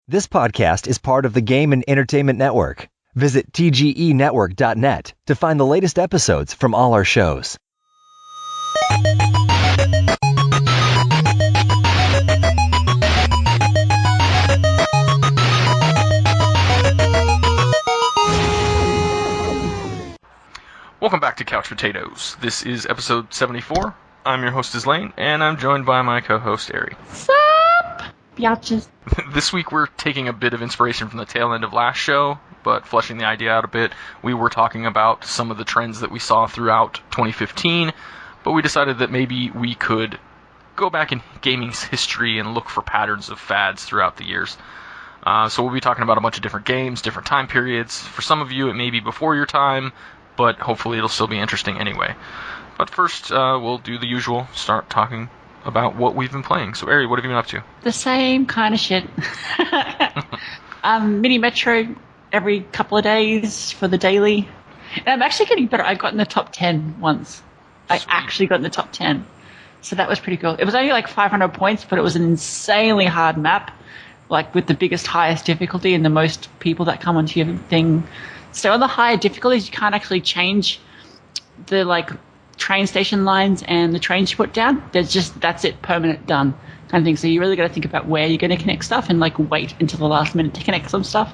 This podcast is part of the Game and Entertainment Network. Visit tgenetwork.net to find the latest episodes from all our shows. Welcome back to Couch Potatoes. This is episode 74. I'm your host, Lane, and I'm joined by my co-host, Ari. Sup, biatches? This week we're taking a bit of inspiration from the tail end of last show, but fleshing the idea out a bit. We were talking about some of the trends that we saw throughout 2015, but we decided that maybe we could go back in gaming's history and look for patterns of fads throughout the years. So we'll be talking about a bunch of different games, different time periods. For some of you, it may be before your time, but hopefully it'll still be interesting anyway. But first, we'll do the usual, start talking about what we've been playing. So, Ari, what have you been up to? The same kind of shit. Mini Metro every couple of days for the daily. And I'm actually getting better. I got in the top 10 once. I actually got in the top 10. So that was pretty cool. It was only like 500 points, but it was an insanely hard map, like with the biggest, highest difficulty and the most people that come onto your thing. So on the higher difficulties, you can't actually change the like train station lines and the trains you put down. That's it, permanent, done kind of thing. So you really got to think about where you're going to connect stuff and like wait until the last minute to connect some stuff.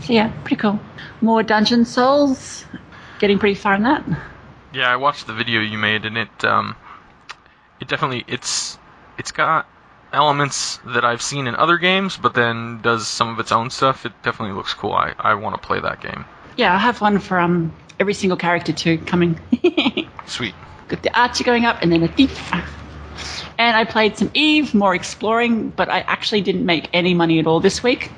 So yeah, pretty cool. More Dungeon Souls, getting pretty far in that. Yeah, I watched the video you made, and it definitely it's got elements that I've seen in other games, but then does some of its own stuff. It definitely looks cool. I want to play that game. Yeah, I have one for every single character too coming. Sweet. Got the archer going up and then a thief. And I played some Eve, more exploring, but I actually didn't make any money at all this week.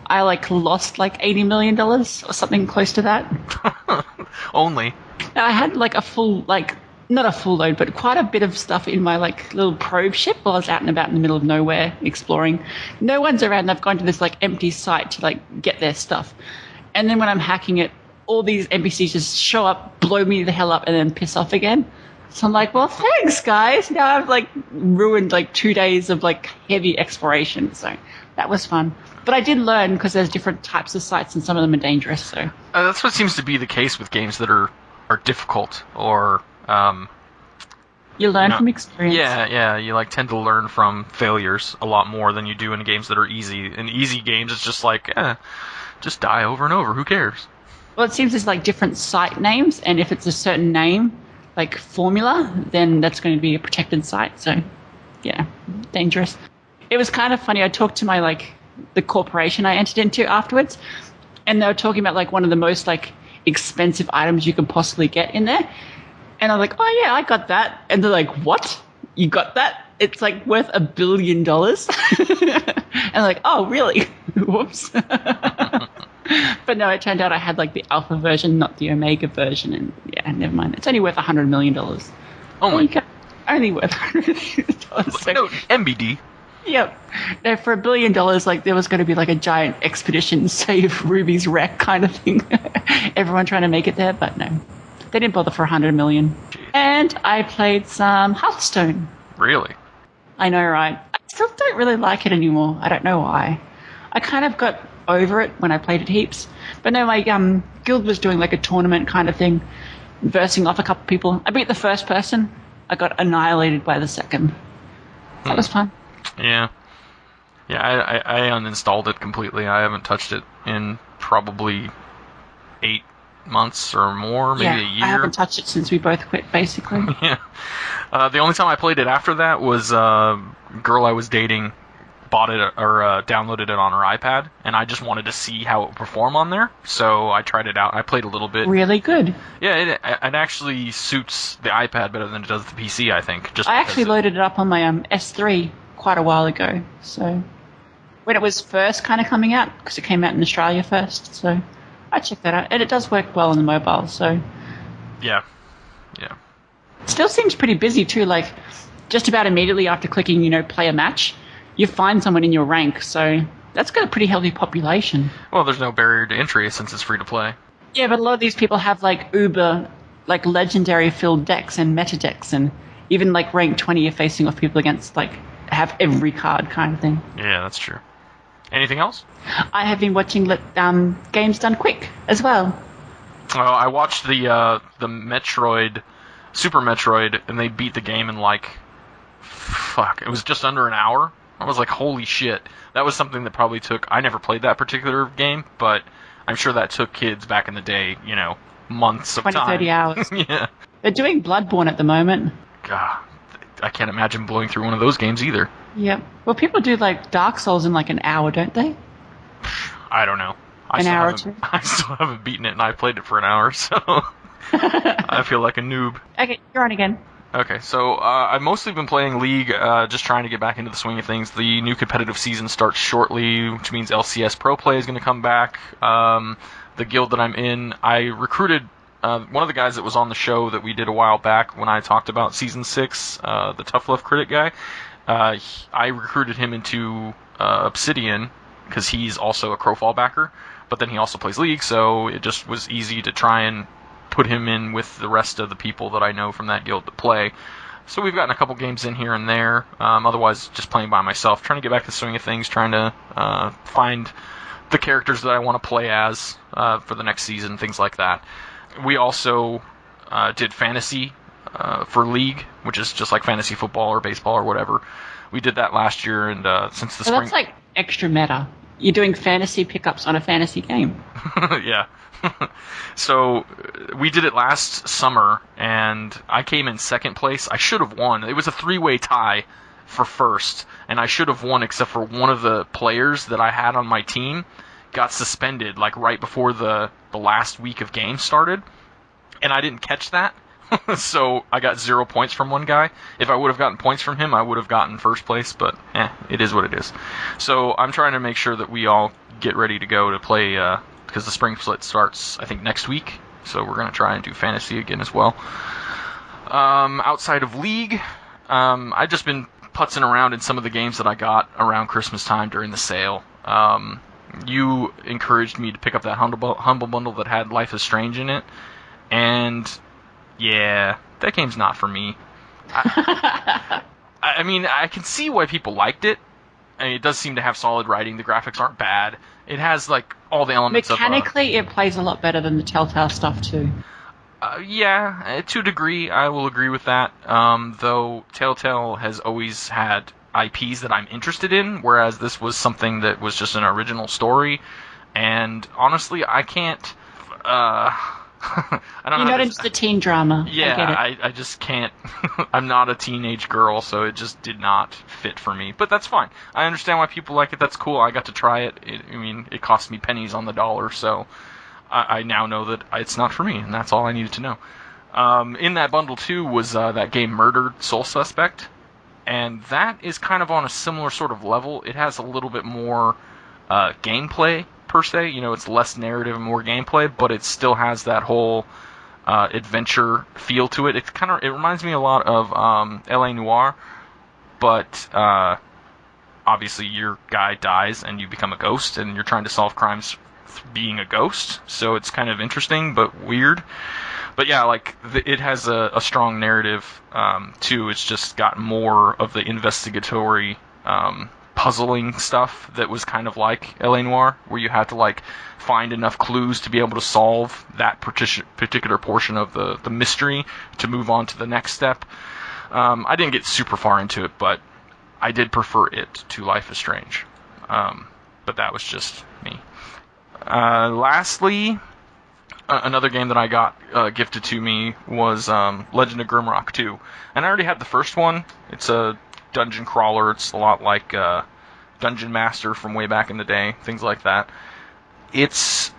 I lost $80 million or something close to that. Only. I had a full, not a full load, but quite a bit of stuff in my little probe ship while I was out and about in the middle of nowhere exploring. No one's around. I've gone to this empty site to get their stuff. And then when I'm hacking it, all these NPCs just show up, blow me the hell up, and then piss off again. So I'm like, well, thanks, guys. Now I've ruined 2 days of heavy exploration. So that was fun. But I did learn because there's different types of sites and some of them are dangerous. So that's what seems to be the case with games that are difficult or. You learn from experience. Yeah. You tend to learn from failures a lot more than you do in games that are easy. In easy games, it's just just die over and over. Who cares? Well, it seems there's different site names, and if it's a certain name, formula, then that's going to be a protected site. So, yeah, dangerous. It was kind of funny. I talked to my the corporation I entered into afterwards, and they were talking about one of the most expensive items you could possibly get in there. And I'm like, oh yeah, I got that. And they're like, what? You got that? It's worth $1 billion. And I'm like, oh really? Whoops. But no, it turned out I had the alpha version, not the omega version. And yeah, never mind. It's only worth $100 million. Only worth $100 million. So, no, MBD. Yep. No, for $1 billion, there was going to be a giant expedition, save Ruby's wreck kind of thing. Everyone trying to make it there, but no. They didn't bother for $100 million. And I played some Hearthstone. Really? I know, right? I still don't really like it anymore. I don't know why. I kind of got over it when I played it heaps. But no, my guild was doing a tournament kind of thing, versing off a couple people. I beat the first person. I got annihilated by the second. That was fun. Yeah. Yeah, I uninstalled it completely. I haven't touched it in probably 8 months or more, maybe a year. I haven't touched it since we both quit, basically. Yeah. The only time I played it after that was a girl I was dating bought it or downloaded it on her iPad, and I just wanted to see how it would perform on there. So I tried it out. I played a little bit. Really good. Yeah, it actually suits the iPad better than it does the PC, I think. I actually loaded it up on my S3 quite a while ago. So when it was first kind of coming out, because it came out in Australia first. So I checked that out, and it does work well on the mobile. So yeah. It still seems pretty busy too. Just about immediately after clicking, play a match, you find someone in your rank. So that's got a pretty healthy population. Well, there's no barrier to entry since it's free to play. Yeah, but a lot of these people have uber, legendary filled decks and meta decks, and even rank 20 you're facing off people against have every card kind of thing. Yeah, that's true. Anything else? I have been watching Games Done Quick as well. I watched the Metroid, Super Metroid, and they beat the game in it was just under an hour. I was like, holy shit. That was something that probably took, I never played that particular game, but I'm sure that took kids back in the day, months of 20, time. 30 hours. Yeah. They're doing Bloodborne at the moment. God, I can't imagine blowing through one of those games either. Yep. Well, people do Dark Souls in an hour, don't they? I don't know. An hour or two? I still haven't beaten it, and I played it for an hour, so I feel like a noob. Okay, you're on again. Okay, so I've mostly been playing League, just trying to get back into the swing of things. The new competitive season starts shortly, which means LCS Pro Play is going to come back. The guild that I'm in, I recruited one of the guys that was on the show that we did a while back when I talked about Season 6, the Tough Love Critic guy. I recruited him into Obsidian, because he's also a Crowfall backer, but then he also plays League, so it just was easy to try and put him in with the rest of the people that I know from that guild that play. So we've gotten a couple games in here and there, otherwise just playing by myself, trying to get back to the swing of things, trying to find the characters that I want to play as for the next season, things like that. We also did fantasy for League, which is just like fantasy football or baseball or whatever. We did that last year, and since the spring... That's extra meta. You're doing fantasy pickups on a fantasy game. Yeah. So we did it last summer, and I came in second place. I should have won. It was a 3-way tie for first, and I should have won except for one of the players that I had on my team got suspended right before the last week of games started, and I didn't catch that. So I got 0 points from one guy. If I would have gotten points from him, I would have gotten first place, but it is what it is. So I'm trying to make sure that we all get ready to go to play, because the spring split starts, I think, next week. So we're going to try and do fantasy again as well. Outside of League, I've just been putzing around in some of the games that I got around Christmas time during the sale. You encouraged me to pick up that Humble Bundle that had Life is Strange in it, and... yeah, that game's not for me. I mean, I can see why people liked it. I mean, it does seem to have solid writing. The graphics aren't bad. It has, all the elements Mechanically, it plays a lot better than the Telltale stuff, too. Yeah, to a degree, I will agree with that. Though Telltale has always had IPs that I'm interested in, whereas this was something that was just an original story. And honestly, I can't... You're not into the teen drama. Yeah, I just can't. I'm not a teenage girl, so it just did not fit for me. But that's fine. I understand why people like it. That's cool. I got to try it. It cost me pennies on the dollar, so I now know that it's not for me, and that's all I needed to know. In that bundle, too, was that game Murdered Soul Suspect, and that is kind of on a similar sort of level. It has a little bit more gameplay, per se. It's less narrative and more gameplay, but it still has that whole adventure feel to it. It reminds me a lot of L.A. Noire, but obviously your guy dies and you become a ghost, and you're trying to solve crimes being a ghost, so it's kind of interesting but weird. But yeah, it has a strong narrative too. It's just got more of the investigatory puzzling stuff that was kind of like L.A. Noire, where you had to find enough clues to be able to solve that particular portion of the mystery to move on to the next step. I didn't get super far into it, but I did prefer it to Life is Strange. But that was just me. Lastly, another game that I got gifted to me was Legend of Grimrock 2. And I already had the first one. It's a dungeon crawler. It's a lot like Dungeon Master from way back in the day, things like that. It's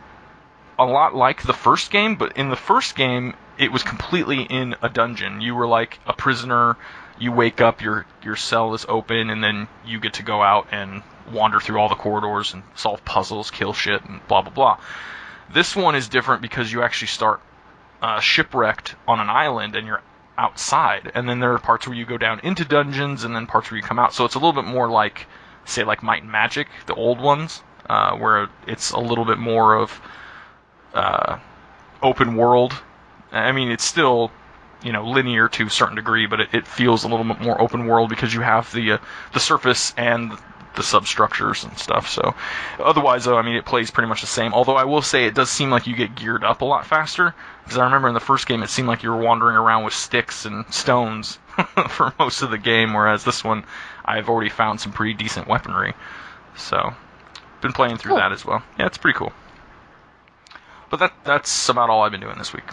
a lot like the first game, but in the first game, it was completely in a dungeon. You were like a prisoner. You wake up, your cell is open, and then you get to go out and wander through all the corridors and solve puzzles, kill shit, and blah, blah, blah. This one is different because you actually start shipwrecked on an island, and you're outside, and then there are parts where you go down into dungeons, and then parts where you come out. So it's a little bit more like, say, like Might and Magic, the old ones, where it's a little bit more of open world. I mean, it's still, linear to a certain degree, but it feels a little bit more open world because you have the surface and the substructures and stuff. So otherwise, though, I mean, it plays pretty much the same. Although I will say it does seem like you get geared up a lot faster, because I remember in the first game it seemed like you were wandering around with sticks and stones for most of the game, whereas this one I've already found some pretty decent weaponry. So been playing through that as well. Yeah, it's pretty cool. But that's about all I've been doing this week.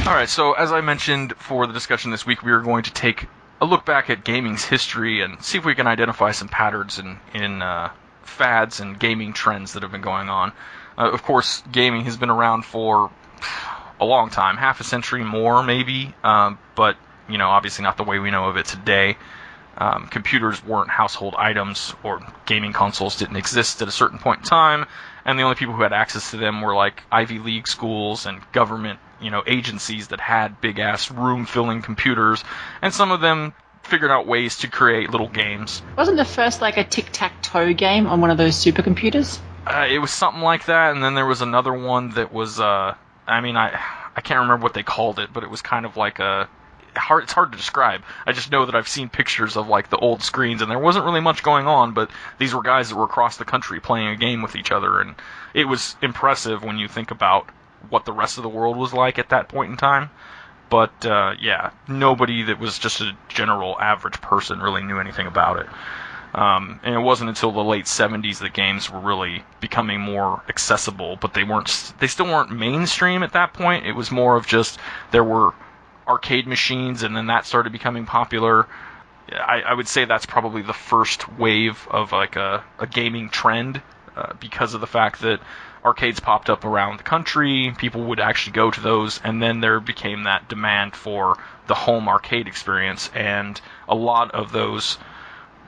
Alright, so as I mentioned for the discussion this week, we are going to take a look back at gaming's history and see if we can identify some patterns in fads and gaming trends that have been going on. Of course, gaming has been around for a long time, half a century more maybe, but obviously not the way we know of it today. Computers weren't household items, or gaming consoles didn't exist at a certain point in time, and the only people who had access to them were like Ivy League schools and government agencies that had big-ass room-filling computers, and some of them figured out ways to create little games. Wasn't the first like a tic-tac-toe game on one of those supercomputers? It was something like that, and then there was another one that was, I can't remember what they called it, but it was kind of like it's hard to describe. I just know that I've seen pictures of like the old screens, and there wasn't really much going on, but these were guys that were across the country playing a game with each other, and it was impressive when you think about what the rest of the world was like at that point in time. But yeah, nobody that was just a general average person really knew anything about it. And it wasn't until the late 70s that games were really becoming more accessible, but they still weren't mainstream at that point. It was more of just there were arcade machines, and then that started becoming popular. I would say that's probably the first wave of like a gaming trend, because of the fact that arcades popped up around the country, people would actually go to those, and then there became that demand for the home arcade experience, and a lot of those,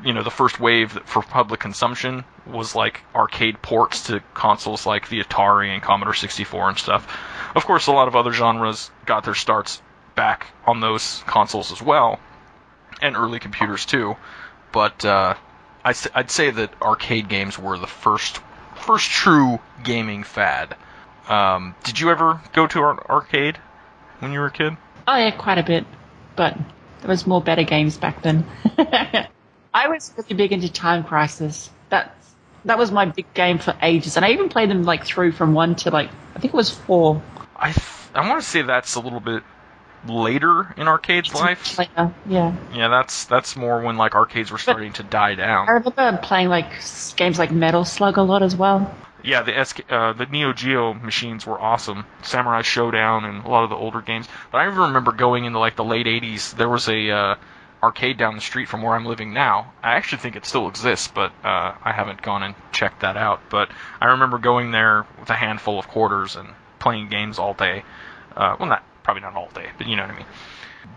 the first wave for public consumption was like arcade ports to consoles like the Atari and Commodore 64 and stuff. Of course, a lot of other genres got their starts back on those consoles as well, and early computers too, but I'd say that arcade games were the first true gaming fad. Did you ever go to an arcade when you were a kid? Oh yeah, quite a bit, but there was more better games back then. I was really big into Time Crisis. That was my big game for ages, and I even played them like through from 1 to like I think it was 4. I want to say that's a little bit later in arcades' life. Later, yeah. Yeah, that's more when like arcades were starting to die down. I remember playing like games like Metal Slug a lot as well. Yeah, the Neo Geo machines were awesome. Samurai Showdown and a lot of the older games. But I even remember going into like the late 80s, there was a arcade down the street from where I'm living now. I actually think it still exists, but I haven't gone and checked that out. But I remember going there with a handful of quarters and playing games all day. Probably not all day, but you know what I mean.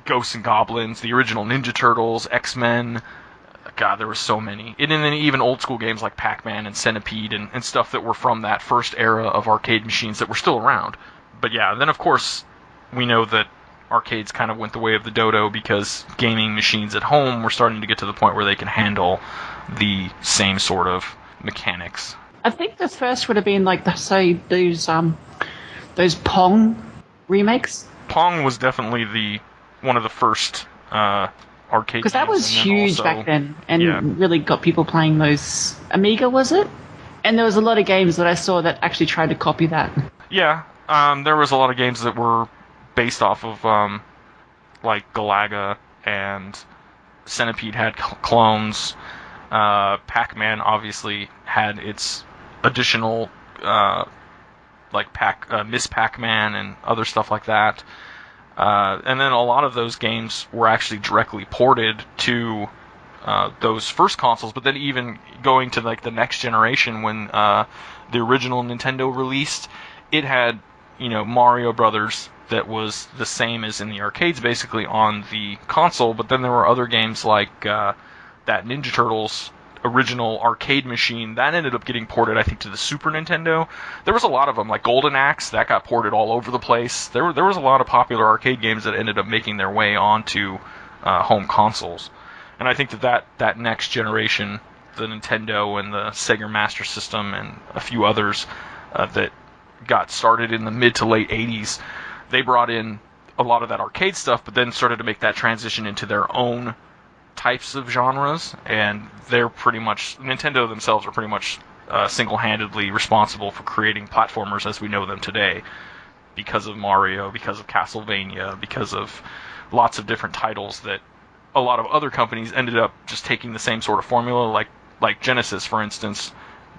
Ghosts and Goblins, the original Ninja Turtles, X-Men. God, there were so many. And then even old school games like Pac-Man and Centipede and stuff that were from that first era of arcade machines that were still around. But yeah, then of course we know that arcades kind of went the way of the dodo because gaming machines at home were starting to get to the point where they can handle the same sort of mechanics. I think the first would have been like those Pong remakes. Pong was definitely one of the first arcade games. Because that was huge back then, and really got people playing those. Amiga, was it? And there was a lot of games that I saw that actually tried to copy that. Yeah, there was a lot of games that were based off of like Galaga, and Centipede had clones. Pac-Man obviously had its additional like Miss Pac-Man and other stuff like that. And then a lot of those games were actually directly ported to those first consoles, but then even going to like the next generation when the original Nintendo released, it had Mario Brothers that was the same as in the arcades basically on the console, but then there were other games like that Ninja Turtles original arcade machine that ended up getting ported, I think, to the Super Nintendo. There was a lot of them, like Golden Axe, that got ported all over the place. There was a lot of popular arcade games that ended up making their way onto home consoles. And I think that next generation the Nintendo and the Sega Master System and a few others that got started in the mid to late 80s, they brought in a lot of that arcade stuff, but then started to make that transition into their own types of genres, and they're pretty much, Nintendo themselves are pretty much single-handedly responsible for creating platformers as we know them today, because of Mario, because of Castlevania, because of lots of different titles that a lot of other companies ended up just taking the same sort of formula, like Genesis, for instance,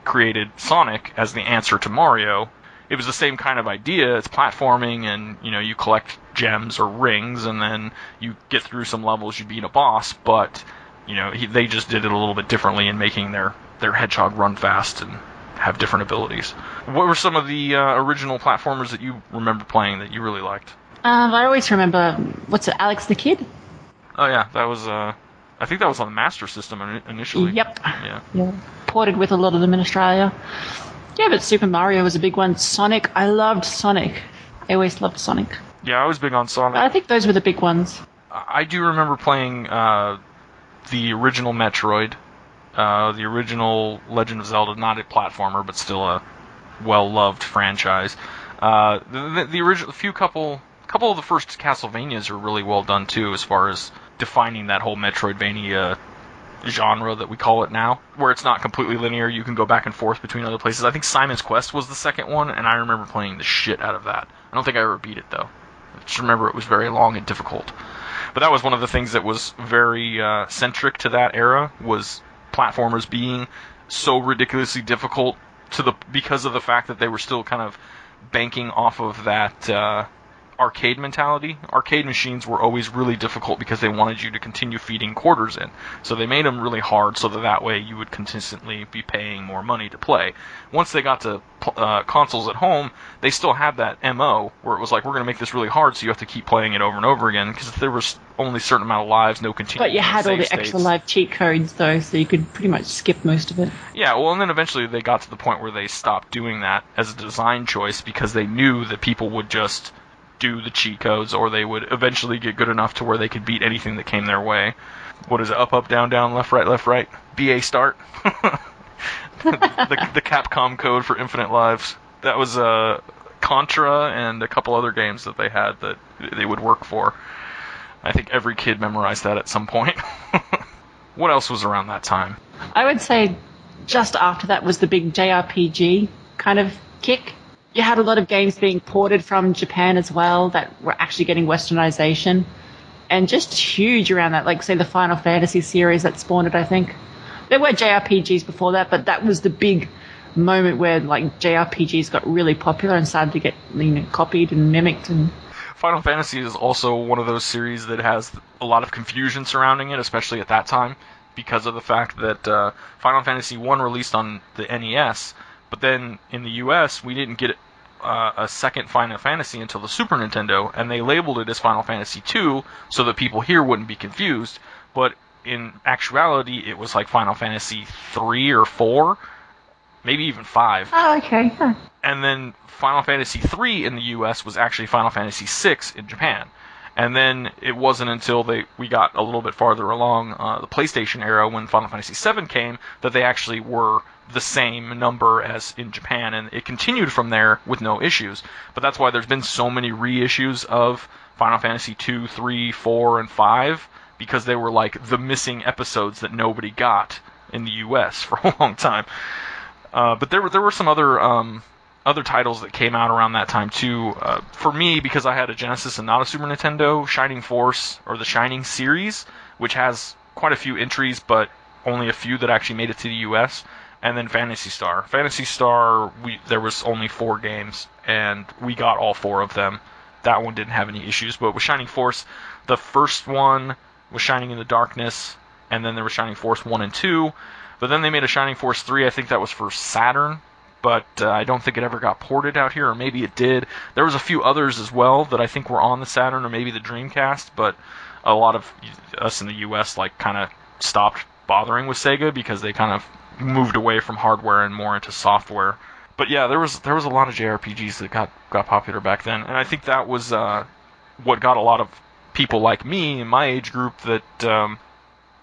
created Sonic as the answer to Mario. It was the same kind of idea. It's platforming, and you collect gems or rings, and then you get through some levels, you beat a boss. But they just did it a little bit differently in making their hedgehog run fast and have different abilities. What were some of the original platformers that you remember playing that you really liked? I always remember, what's it, Alex the Kid? Oh yeah, that was I think that was on the Master System initially. Yep. Yeah. Ported with a lot of them in Australia. Yeah, but Super Mario was a big one. Sonic, I loved Sonic. I always loved Sonic. Yeah, I was big on Sonic. But I think those were the big ones. I do remember playing the original Metroid, the original Legend of Zelda, not a platformer, but still a well-loved franchise. The original, couple of the first Castlevanias are really well done too, as far as defining that whole Metroidvania genre that we call it now, where it's not completely linear. You can go back and forth between other places. I think Simon's Quest was the second one, and I remember playing the shit out of that. I don't think I ever beat it, though. I just remember it was very long and difficult. But that was one of the things that was very centric to that era, was platformers being so ridiculously difficult because of the fact that they were still kind of banking off of that arcade mentality. Arcade machines were always really difficult because they wanted you to continue feeding quarters in. So they made them really hard so that way you would consistently be paying more money to play. Once they got to consoles at home, they still had that MO where it was like, we're going to make this really hard so you have to keep playing it over and over again, because there was only a certain amount of lives, no continuous. But you had all the extra live cheat codes, though, so you could pretty much skip most of it. Yeah, well, and then eventually they got to the point where they stopped doing that as a design choice because they knew that people would just do the cheat codes, or they would eventually get good enough to where they could beat anything that came their way. What is it? Up, up, down, down, left, right, BA start. the Capcom code for infinite lives. That was Contra and a couple other games that they had that they would work for. I think every kid memorized that at some point. What else was around that time? I would say just after that was the big JRPG kind of kick. You had a lot of games being ported from Japan as well that were actually getting westernization, and just huge around that, like, say, the Final Fantasy series that spawned it, I think. There were JRPGs before that, but that was the big moment where, like, JRPGs got really popular and started to get, copied and mimicked. And Final Fantasy is also one of those series that has a lot of confusion surrounding it, especially at that time, because of the fact that Final Fantasy 1 released on the NES, but then in the US, we didn't get a second Final Fantasy until the Super Nintendo, and they labeled it as Final Fantasy 2 so that people here wouldn't be confused. But in actuality, it was like Final Fantasy 3 or 4, maybe even 5. Oh, okay. Huh. And then Final Fantasy 3 in the US was actually Final Fantasy 6 in Japan. And then it wasn't until we got a little bit farther along the PlayStation era, when Final Fantasy 7 came, that they actually were the same number as in Japan, and it continued from there with no issues. But that's why there's been so many reissues of Final Fantasy 2, 3, 4, and 5, because they were like the missing episodes that nobody got in the US for a long time. But there were some other titles that came out around that time too. For me, because I had a Genesis and not a Super Nintendo, Shining Force, or the Shining series, which has quite a few entries, but only a few that actually made it to the US, and then Phantasy Star. Phantasy Star, there was only 4 games, and we got all 4 of them. That one didn't have any issues, but with Shining Force, the first one was Shining in the Darkness, and then there was Shining Force 1 and 2, but then they made a Shining Force 3, I think that was for Saturn, but I don't think it ever got ported out here, or maybe it did. There was a few others as well that I think were on the Saturn or maybe the Dreamcast, but a lot of us in the US kind of stopped bothering with Sega because they kind of moved away from hardware and more into software. But yeah, there was a lot of JRPGs that got popular back then, and I think that was what got a lot of people like me in my age group that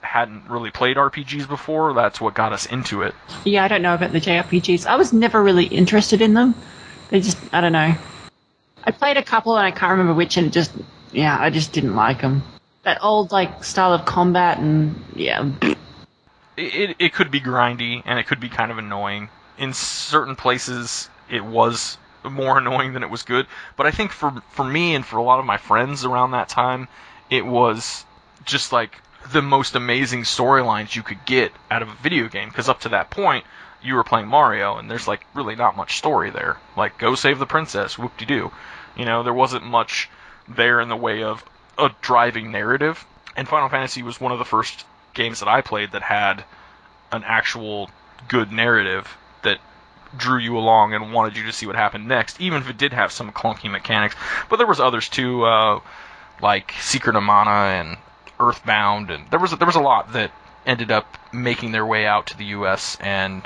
hadn't really played RPGs before, that's what got us into it. Yeah, I don't know about the JRPGs. I was never really interested in them. They just, I don't know. I played a couple and I can't remember which, and I just didn't like them. That old, like, style of combat, and, yeah. It could be grindy, and it could be kind of annoying. In certain places, it was more annoying than it was good. But I think for me and for a lot of my friends around that time, it was just like the most amazing storylines you could get out of a video game. Because up to that point, you were playing Mario, and there's like really not much story there. Like, go save the princess, whoop-de-doo. You know, there wasn't much there in the way of a driving narrative. And Final Fantasy was one of the first games that I played that had an actual good narrative that drew you along and wanted you to see what happened next, even if it did have some clunky mechanics. But there was others too, like Secret of Mana and Earthbound, and there was a lot that ended up making their way out to the U.S. and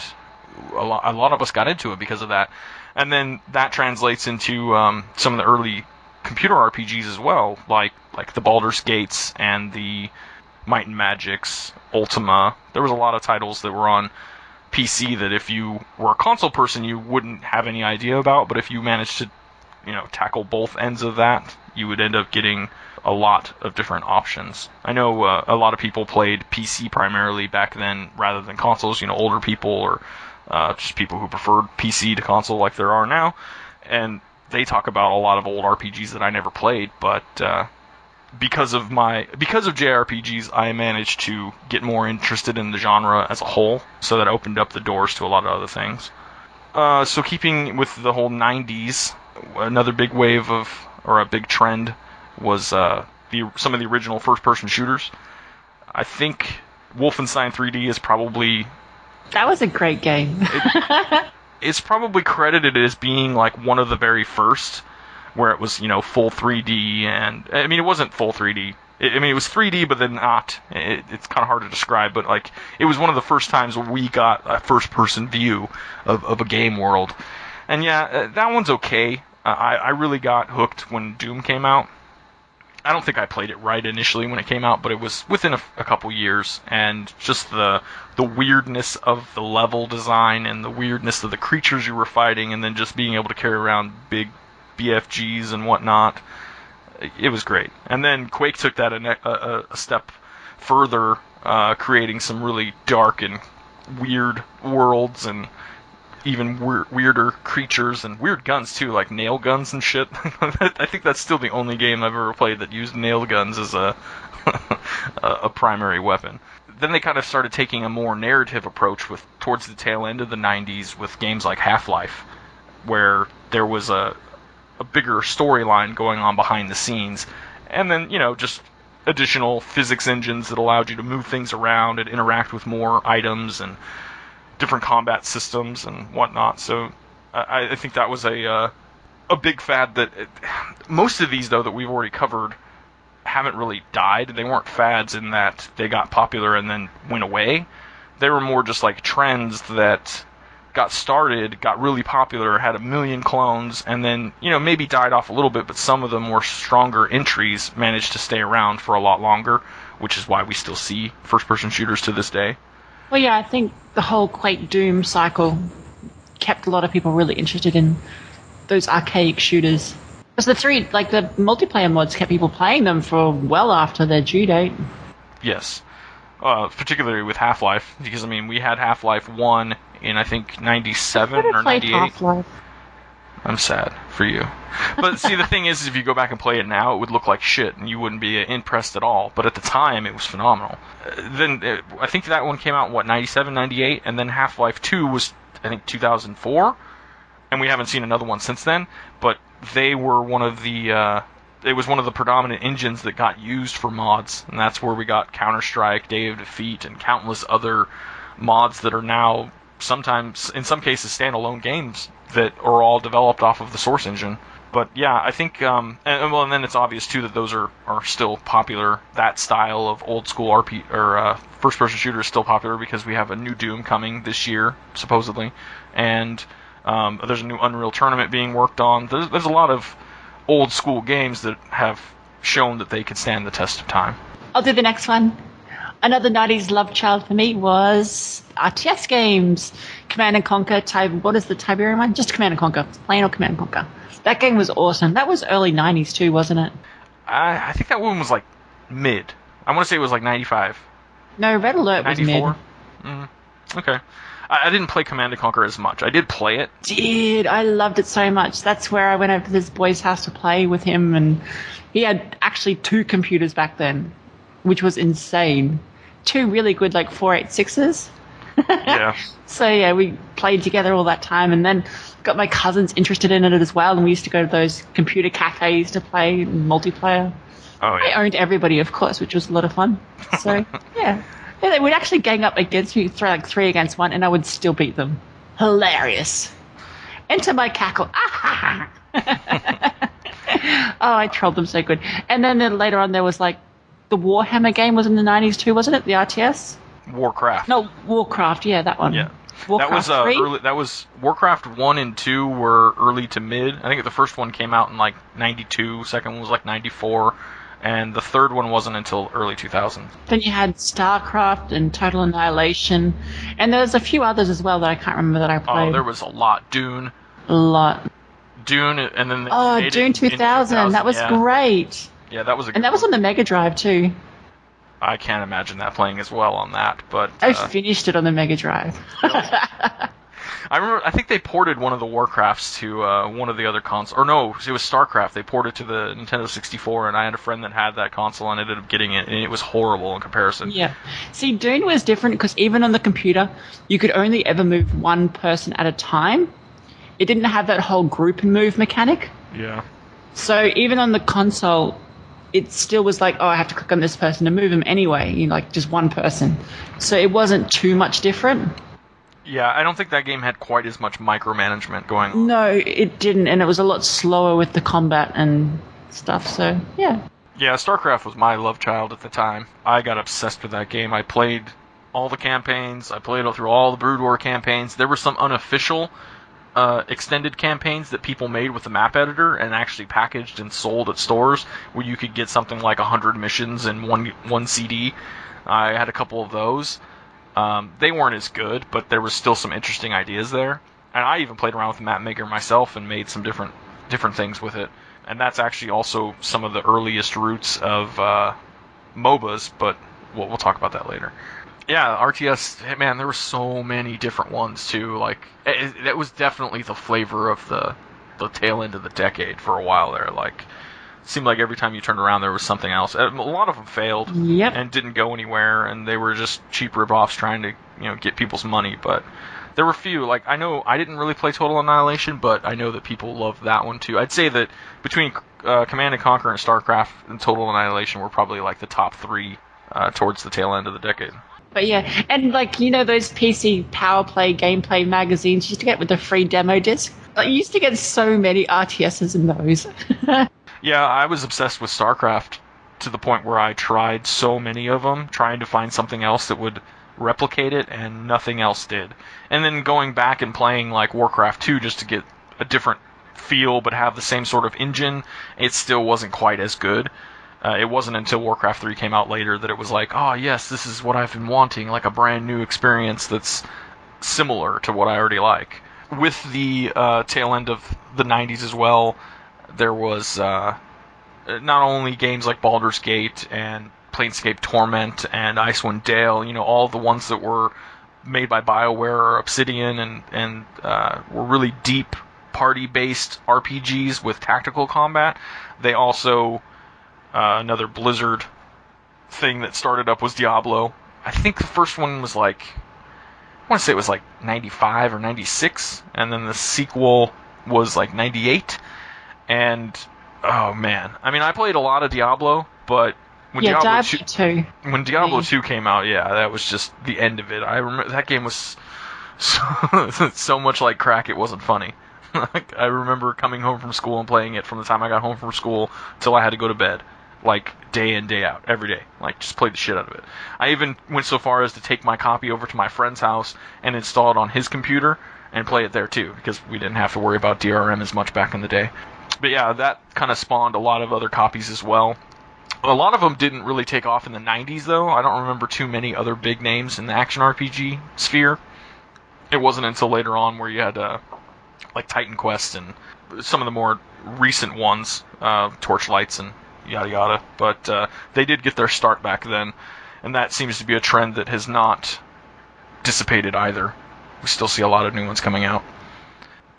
a lot of us got into it because of that. And then that translates into some of the early computer RPGs as well, like the Baldur's Gates and the Might and Magics, Ultima. There was a lot of titles that were on PC that if you were a console person, you wouldn't have any idea about, but if you managed to, tackle both ends of that, you would end up getting a lot of different options. I know a lot of people played PC primarily back then rather than consoles, older people or just people who preferred PC to console like there are now, and they talk about a lot of old RPGs that I never played, but because of JRPGs, I managed to get more interested in the genre as a whole, so that opened up the doors to a lot of other things. So keeping with the whole 90s, another big wave or a big trend was some of the original first-person shooters. I think Wolfenstein 3D is probably... That was a great game. It's probably credited as being like one of the very first, where it was, full 3D, and I mean, it wasn't full 3D. It was 3D, but then not. It's kind of hard to describe, but like, it was one of the first times we got a first-person view of a game world. And yeah, that one's okay. I really got hooked when Doom came out. I don't think I played it right initially when it came out, but it was within a couple years, and just the weirdness of the level design and the weirdness of the creatures you were fighting, and then just being able to carry around big BFGs and whatnot, it was great. And then Quake took that a step further, creating some really dark and weird worlds and even weirder creatures and weird guns too, like nail guns and shit. I think that's still the only game I've ever played that used nail guns as a primary weapon. Then they kind of started taking a more narrative approach towards the tail end of the 90s with games like Half-Life, where there was a bigger storyline going on behind the scenes, and then just additional physics engines that allowed you to move things around and interact with more items and different combat systems and whatnot. So I think that was a big fad that most of these, though, that we've already covered haven't really died. They weren't fads in that they got popular and then went away. They were more just like trends that got started, got really popular, had a million clones, and then, maybe died off a little bit, but some of the more stronger entries managed to stay around for a lot longer, which is why we still see first-person shooters to this day. Well, yeah, I think the whole Quake Doom cycle kept a lot of people really interested in those archaic shooters. Because the multiplayer mods kept people playing them for well after their due date. Yes. Particularly with Half-Life, because, we had Half-Life 1 in, I think, 97 or 98. Half-Life. I'm sad for you. But see, the thing is, if you go back and play it now, it would look like shit, and you wouldn't be impressed at all. But at the time, it was phenomenal. I think that one came out, 97, 98? And then Half-Life 2 was, I think, 2004? And we haven't seen another one since then. But they were one of the... it was one of the predominant engines that got used for mods, and that's where we got Counter-Strike, Day of Defeat, and countless other mods that are now sometimes, in some cases, standalone games that are all developed off of the source engine. But yeah, I think, and then it's obvious too that those are still popular. That style of old school first-person shooter is still popular because we have a new Doom coming this year, supposedly, and there's a new Unreal Tournament being worked on. There's a lot of old school games that have shown that they could stand the test of time. I'll do the next one. Another 90s love child for me was RTS games. Command and Conquer. What is the Tiberium one? Just Command and Conquer. Plain or Command and Conquer. That game was awesome. That was early 90s too, wasn't it? I think that one was like mid. I want to say it was like 95. No, Red Alert 94? was mid. Okay. I didn't play Command & Conquer as much. I did play it. Dude, I loved it so much. That's where I went over to this boy's house to play with him, and he had actually 2 computers back then, which was insane. 2 really good, like, 486s. Yeah. So, yeah, we played together all that time, and then got my cousins interested in it as well, and we used to go to those computer cafes to play multiplayer. Oh, yeah. I owned everybody, of course, which was a lot of fun. So, yeah. Yeah, they would actually gang up against me, throw like 3 against 1, and I would still beat them. Hilarious. Enter my cackle. Ah, oh, I trolled them so good. And then later on, there was like the Warhammer game was in the 90s too, wasn't it? The RTS? Warcraft. No, Warcraft. Yeah, that one. Yeah. Warcraft that was 3? early. That was Warcraft 1 and 2 were early to mid. I think the first one came out in like 92, second one was like 94. And the third one wasn't until early 2000. Then you had StarCraft and Total Annihilation. And there's a few others as well that I can't remember that I played. Oh, there was a lot. Dune. A lot. Dune, and then they Dune 2000. That was great. Yeah, that was and that was on the Mega Drive too. I can't imagine that playing as well on that, but... I finished it on the Mega Drive. I remember, I think they ported one of the Warcrafts to one of the other consoles. Or no, it was StarCraft. They ported it to the Nintendo 64, and I had a friend that had that console and ended up getting it, and it was horrible in comparison. Yeah. See, Dune was different because even on the computer, you could only ever move one person at a time. It didn't have that whole group and move mechanic. Yeah. So even on the console, it still was like, oh, I have to click on this person to move him anyway, like just one person. So it wasn't too much different. Yeah, I don't think that game had quite as much micromanagement going on. No, it didn't, and it was a lot slower with the combat and stuff, so, yeah. Yeah, StarCraft was my love child at the time. I got obsessed with that game. I played all the campaigns. I played through all the Brood War campaigns. There were some unofficial extended campaigns that people made with the map editor and actually packaged and sold at stores where you could get something like 100 missions in one CD. I had a couple of those. They weren't as good, but there was still some interesting ideas there. And I even played around with the map maker myself and made some different things with it. And that's actually also some of the earliest roots of MOBAs, but we'll talk about that later. Yeah, RTS, man, there were so many different ones too. Like, that was definitely the flavor of the tail end of the decade for a while there. Like, seemed like every time you turned around there was something else. A lot of them failed and didn't go anywhere, and they were just cheap rip-offs trying to get people's money. But there were a few. Like, I know I didn't really play Total Annihilation, but I know that people loved that one too. I'd say that between Command & Conquer and StarCraft and Total Annihilation were probably like the top 3 towards the tail end of the decade. But yeah, and like, those PC Power Play gameplay magazines you used to get with the free demo disc? Like, you used to get so many RTSs in those. Yeah, I was obsessed with StarCraft to the point where I tried so many of them, trying to find something else that would replicate it, and nothing else did. And then going back and playing like Warcraft 2 just to get a different feel but have the same sort of engine, it still wasn't quite as good. It wasn't until Warcraft 3 came out later that it was like, oh yes, this is what I've been wanting, like a brand new experience that's similar to what I already like. With the tail end of the 90s as well, there was not only games like Baldur's Gate and Planescape Torment and Icewind Dale, all the ones that were made by BioWare or Obsidian and were really deep party-based RPGs with tactical combat. They also, another Blizzard thing that started up was Diablo. I think the first one was like, I want to say it was like 95 or 96, and then the sequel was like 98. And oh man, I mean, I played a lot of Diablo, but when Diablo 2 came out, that was just the end of it. I remember that game was so much like crack, it wasn't funny. Like, I remember coming home from school and playing it from the time I got home from school till I had to go to bed, like day in, day out, every day. Like, just played the shit out of it. I even went so far as to take my copy over to my friend's house and install it on his computer and play it there too, because we didn't have to worry about DRM as much back in the day. But yeah, that kind of spawned a lot of other copies as well. A lot of them didn't really take off in the 90s, though. I don't remember too many other big names in the action RPG sphere. It wasn't until later on where you had like Titan Quest and some of the more recent ones, Torchlights and yada yada. But they did get their start back then, and that seems to be a trend that has not dissipated either. We still see a lot of new ones coming out.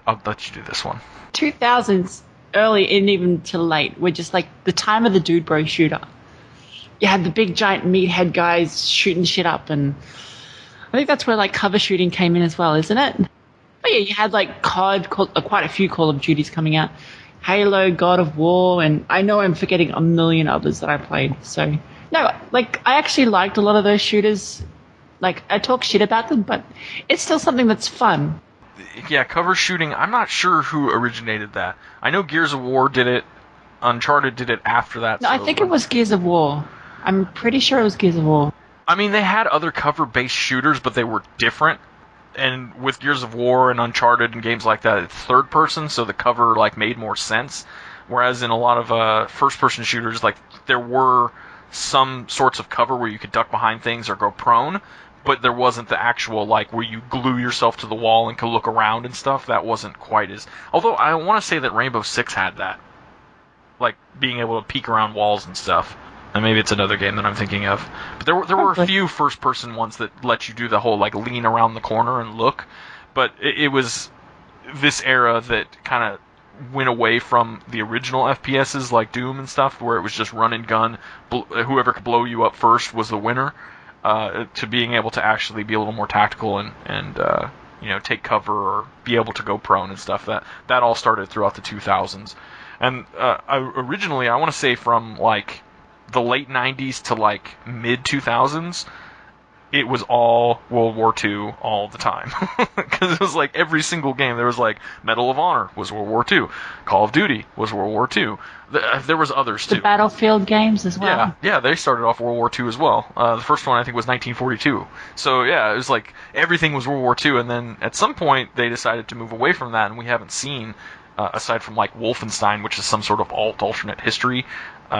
I'll let you do this one. 2000s, early and even to late, were just like the time of the dude bro shooter. You had the big giant meathead guys shooting shit up, and I think that's where like cover shooting came in as well, isn't it? But yeah, you had like COD, quite a few Call of Duties coming out, Halo, God of War, and I know I'm forgetting a million others that I played. So no, like I actually liked a lot of those shooters. Like I talk shit about them, but it's still something that's fun. Yeah, cover shooting, I'm not sure who originated that. I know Gears of War did it. Uncharted did it after that. No, I think it was Gears of War. I'm pretty sure it was Gears of War. I mean, they had other cover-based shooters, but they were different. And with Gears of War and Uncharted and games like that, it's third person, so the cover like made more sense. Whereas in a lot of first-person shooters, like there were some sorts of cover where you could duck behind things or go prone, but there wasn't the actual like where you glue yourself to the wall and could look around and stuff. That wasn't quite as. Although I want to say that Rainbow Six had that, like being able to peek around walls and stuff. And maybe it's another game that I'm thinking of. But there were a few first-person ones that let you do the whole like lean around the corner and look. But it was this era that kind of went away from the original FPSs like Doom and stuff, where it was just run and gun. Whoever could blow you up first was the winner. To being able to actually be a little more tactical and take cover or be able to go prone and stuff. That all started throughout the 2000s. And originally, I want to say from like the late 90s to like mid 2000s, it was all World War II all the time. Because it was like every single game, there was like Medal of Honor was World War II, Call of Duty was World War II. There was others too. The Battlefield games as well. Yeah, they started off World War II as well. The first one I think was 1942. So yeah, it was like everything was World War II, and then at some point they decided to move away from that, and we haven't seen, aside from like Wolfenstein, which is some sort of alternate history,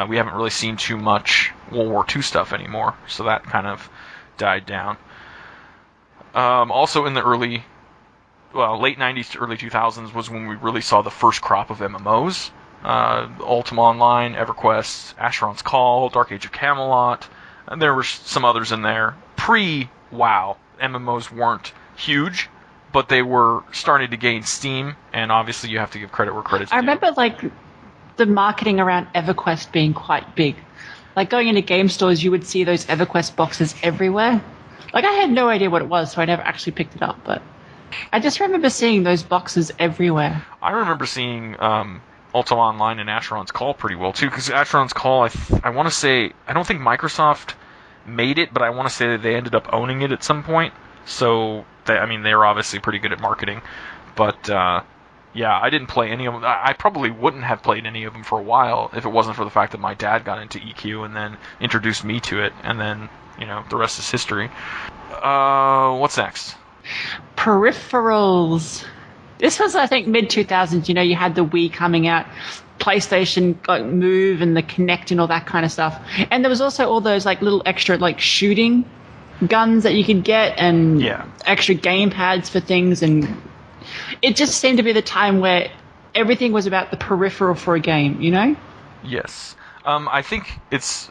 we haven't really seen too much World War II stuff anymore. So that kind of died down. Also in the late 90s to early 2000s was when we really saw the first crop of MMOs. Ultima Online, EverQuest, Asheron's Call, Dark Age of Camelot, and there were some others in there. Pre-WoW, MMOs weren't huge, but they were starting to gain steam, and obviously you have to give credit where credit's due. I remember like the marketing around EverQuest being quite big. Like going into game stores, you would see those EverQuest boxes everywhere. Like I had no idea what it was, so I never actually picked it up, but I just remember seeing those boxes everywhere. I remember seeing Ultima Online and Asheron's Call pretty well too, because Asheron's Call, I want to say, I don't think Microsoft made it, but I want to say that they ended up owning it at some point. So they were obviously pretty good at marketing, but yeah, I didn't play any of them. I probably wouldn't have played any of them for a while if it wasn't for the fact that my dad got into EQ and then introduced me to it, and then the rest is history. What's next? Peripherals. This was, I think, mid-2000s. You had the Wii coming out, PlayStation got Move and the Kinect and all that kind of stuff. And there was also all those like little extra like shooting guns that you could get and extra game pads for things. And it just seemed to be the time where everything was about the peripheral for a game, Yes. I think it's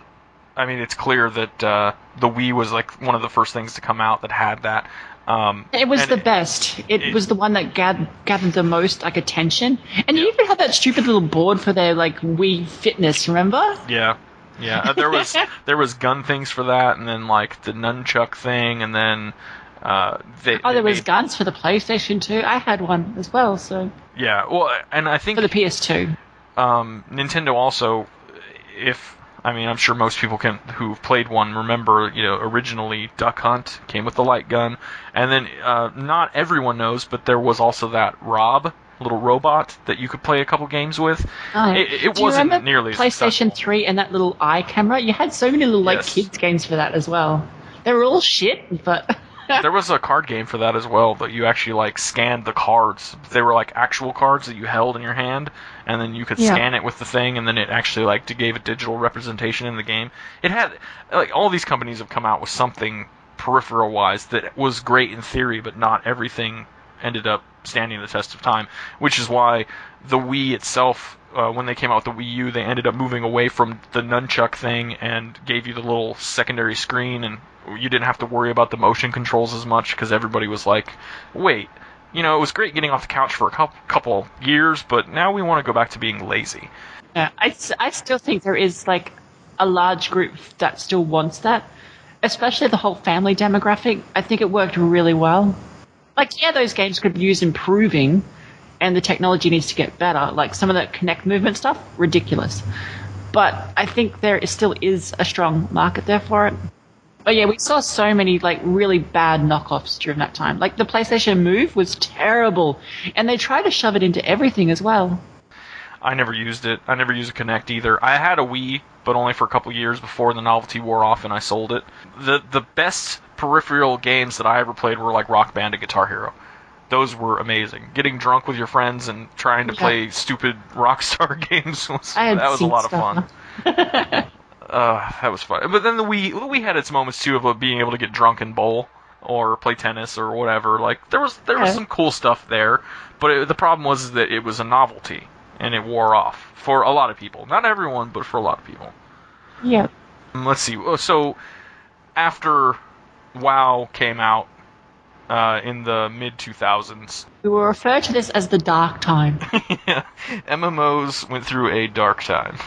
clear that the Wii was like one of the first things to come out that had that. It was the best. It was the one that gathered the most like attention. And you even had that stupid little board for their like Wii Fitness, remember? Yeah. There was gun things for that, and then like the nunchuck thing, and then there was guns for the PlayStation 2. I had one as well, so. Yeah, well, and I think for the PS2. Nintendo also, I'm sure most people who've played one remember, originally Duck Hunt came with the light gun, and then not everyone knows, but there was also that Rob, little robot that you could play a couple games with. It wasn't nearly as PlayStation 3 and that little eye camera? You had so many little kids games for that as well. They were all shit, but There was a card game for that as well, that you actually like scanned the cards. They were like actual cards that you held in your hand, and then you could scan it with the thing, and then it actually like gave a digital representation in the game. It had like all these companies have come out with something peripheral wise that was great in theory, but not everything ended up standing the test of time, which is why the Wii itself, when they came out with the Wii U, they ended up moving away from the nunchuck thing and gave you the little secondary screen, and you didn't have to worry about the motion controls as much, because everybody was like, wait, it was great getting off the couch for a couple years, but now we want to go back to being lazy. Yeah, I still think there is like a large group that still wants that, especially the whole family demographic. I think it worked really well. Like, yeah, those games could use improving, and the technology needs to get better. Like, some of that Kinect movement stuff, ridiculous. But I think there still is a strong market there for it. But yeah, we saw so many, like, really bad knockoffs during that time. Like, the PlayStation Move was terrible, and they tried to shove it into everything as well. I never used it. I never used a Kinect either. I had a Wii, but only for a couple years before the novelty wore off and I sold it. The best peripheral games that I ever played were like Rock Band and Guitar Hero. Those were amazing. Getting drunk with your friends and trying to play stupid Rockstar games was a lot of fun. That was fun. But then the Wii had its moments too of being able to get drunk and bowl or play tennis or whatever. Like there was some cool stuff there, but the problem was that it was a novelty and it wore off for a lot of people. Not everyone, but for a lot of people. Yeah. Let's see. So after WoW came out in the mid-2000s. We will refer to this as the dark time. Yeah, MMOs went through a dark time.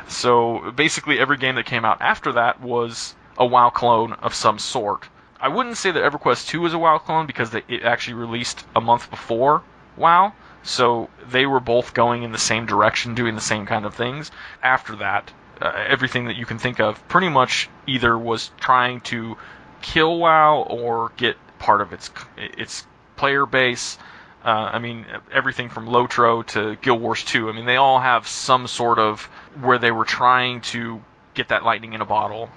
So basically every game that came out after that was a WoW clone of some sort. I wouldn't say that EverQuest 2 was a WoW clone because it actually released a month before WoW, so they were both going in the same direction, doing the same kind of things. After that, everything that you can think of pretty much either was trying to kill WoW or get part of its player base. I mean, everything from Lotro to Guild Wars 2. I mean, they all have some sort of where they were trying to get that lightning in a bottle,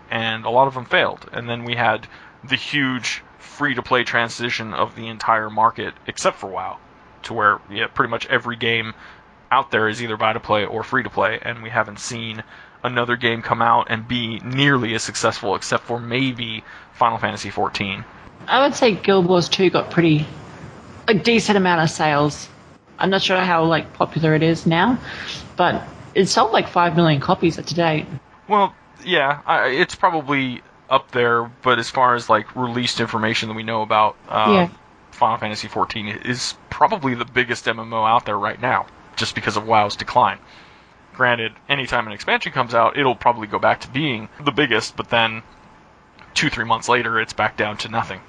and a lot of them failed. And then we had the huge free-to-play transition of the entire market, except for WoW, to where pretty much every game out there is either buy-to-play or free-to-play, and we haven't seen another game come out and be nearly as successful, except for maybe Final Fantasy XIV. I would say Guild Wars 2 got a decent amount of sales. I'm not sure how popular it is now, but it sold 5 million copies to date. Well, yeah, it's probably up there, but as far as released information that we know about, Final Fantasy XIV is probably the biggest MMO out there right now, just because of WoW's decline. Granted, anytime an expansion comes out, it'll probably go back to being the biggest, but then 2-3 months later, it's back down to nothing.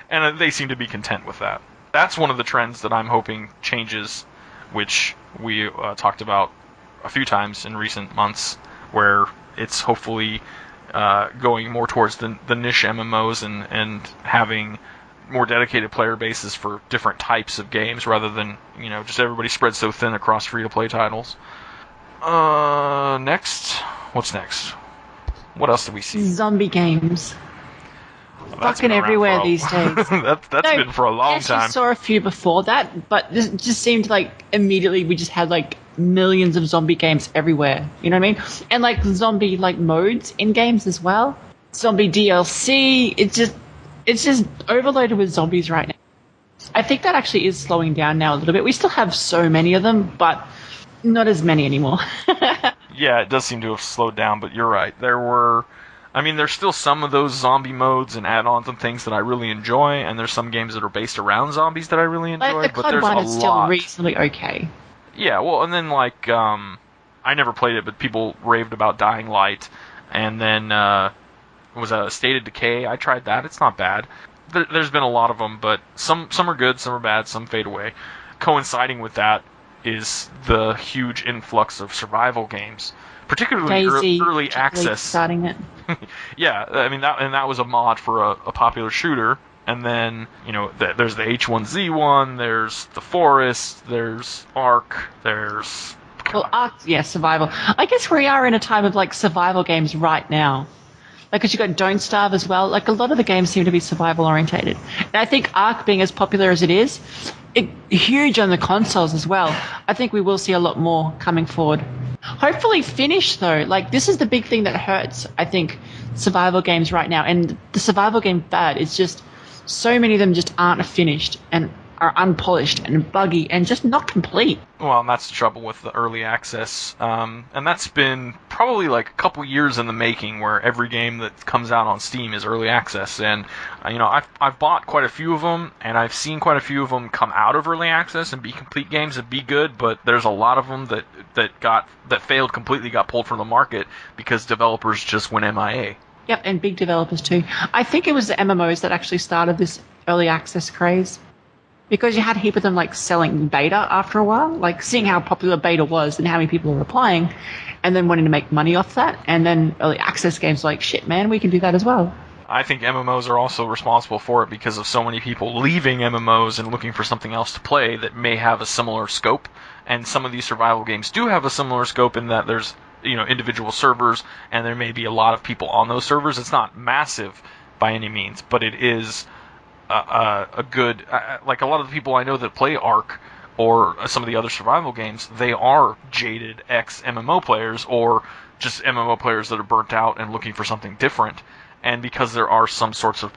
And they seem to be content with that. That's one of the trends that I'm hoping changes, which we talked about a few times in recent months, where it's hopefully going more towards the niche MMOs and having more dedicated player bases for different types of games, rather than just everybody spread so thin across free-to-play titles. Next? What's next? What else do we see? Zombie games. Fucking everywhere these days. That's been for a long time. I saw a few before that, but this just seemed immediately we just had millions of zombie games everywhere. You know what I mean? And zombie modes in games as well. Zombie DLC. It's just overloaded with zombies right now. I think that actually is slowing down now a little bit. We still have so many of them, but not as many anymore. Yeah, it does seem to have slowed down, but you're right. There's still some of those zombie modes and add-ons and things that I really enjoy, and there's some games that are based around zombies that I really enjoy, but there's one a is lot. still reasonably okay. Yeah, well, and then I never played it, but people raved about Dying Light, and then was a State of Decay. I tried that. It's not bad. There's been a lot of them, but some are good, some are bad, some fade away. Coinciding with that is the huge influx of survival games, particularly early access. Starting it. Yeah, that was a mod for a popular shooter, and then there's the H1Z1, there's the Forest, there's Ark, there's Ark, survival. I guess we are in a time of survival games right now. Like, because you got Don't Starve as well. Like, a lot of the games seem to be survival orientated. And I think Ark, being as popular as it is, huge on the consoles as well. I think we will see a lot more coming forward. Hopefully finished, though. Like, this is the big thing that hurts, I think, survival games right now. And the survival game bad is just so many of them just aren't finished and are unpolished and buggy and just not complete. Well, and that's the trouble with the early access. And that's been probably like a couple years in the making, where every game that comes out on Steam is early access. And I've bought quite a few of them, and I've seen quite a few of them come out of early access and be complete games and be good. But there's a lot of them that failed completely, got pulled from the market because developers just went MIA. Yep, and big developers too. I think it was the MMOs that actually started this early access craze. Because you had a heap of them like selling beta after a while, like seeing how popular beta was and how many people were applying, and then wanting to make money off that. And then early access games like, shit, man, we can do that as well. I think MMOs are also responsible for it because of so many people leaving MMOs and looking for something else to play that may have a similar scope. And some of these survival games do have a similar scope in that there's individual servers, and there may be a lot of people on those servers. It's not massive by any means, but it is a good, like a lot of the people I know that play Ark or some of the other survival games, they are jaded ex-MMO players or just MMO players that are burnt out and looking for something different. And because there are some sorts of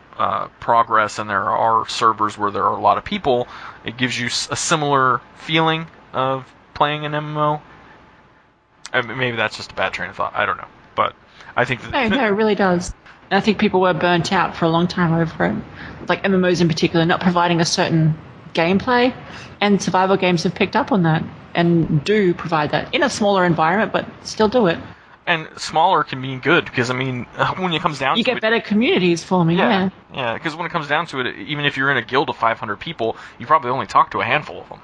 progress and there are servers where there are a lot of people, it gives you a similar feeling of playing an MMO. Maybe that's just a bad train of thought. I don't know. But I think that... No, it really does. And I think people were burnt out for a long time over it. Like MMOs in particular, not providing a certain gameplay. And survival games have picked up on that and do provide that in a smaller environment, but still do it. And smaller can mean good, because, when it comes down to it... You get better communities forming, yeah. Yeah, because when it comes down to it, even if you're in a guild of 500 people, you probably only talk to a handful of them.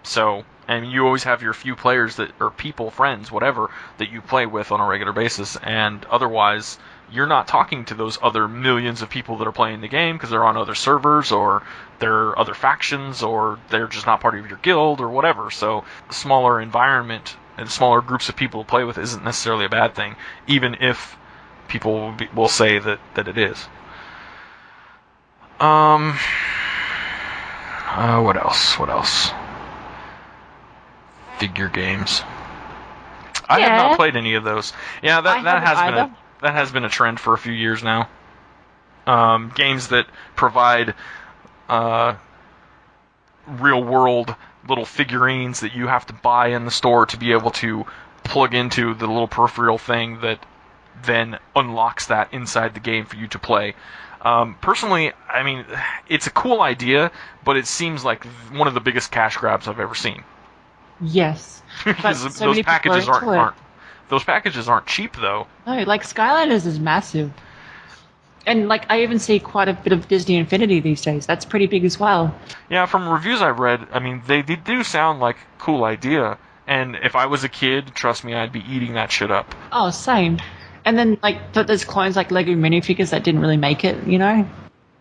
So, and you always have your few players or people, friends, whatever, that you play with on a regular basis, and otherwise... you're not talking to those other millions of people that are playing the game because they're on other servers or they're other factions or they're just not part of your guild or whatever. So a smaller environment and smaller groups of people to play with isn't necessarily a bad thing, even if people will say that it is. What else? Figure games. I have not played any of those. Yeah, that has been a trend for a few years now. Games that provide real-world little figurines that you have to buy in the store to be able to plug into the little peripheral thing that then unlocks that inside the game for you to play. Personally, it's a cool idea, but it seems like one of the biggest cash grabs I've ever seen. Yes. Because those packages Those packages aren't cheap, though. No, like Skylanders is massive. And I even see quite a bit of Disney Infinity these days. That's pretty big as well. Yeah, from reviews I've read, they do sound like a cool idea. And if I was a kid, trust me, I'd be eating that shit up. Oh, same. And then, there's clones like Lego minifigures that didn't really make it,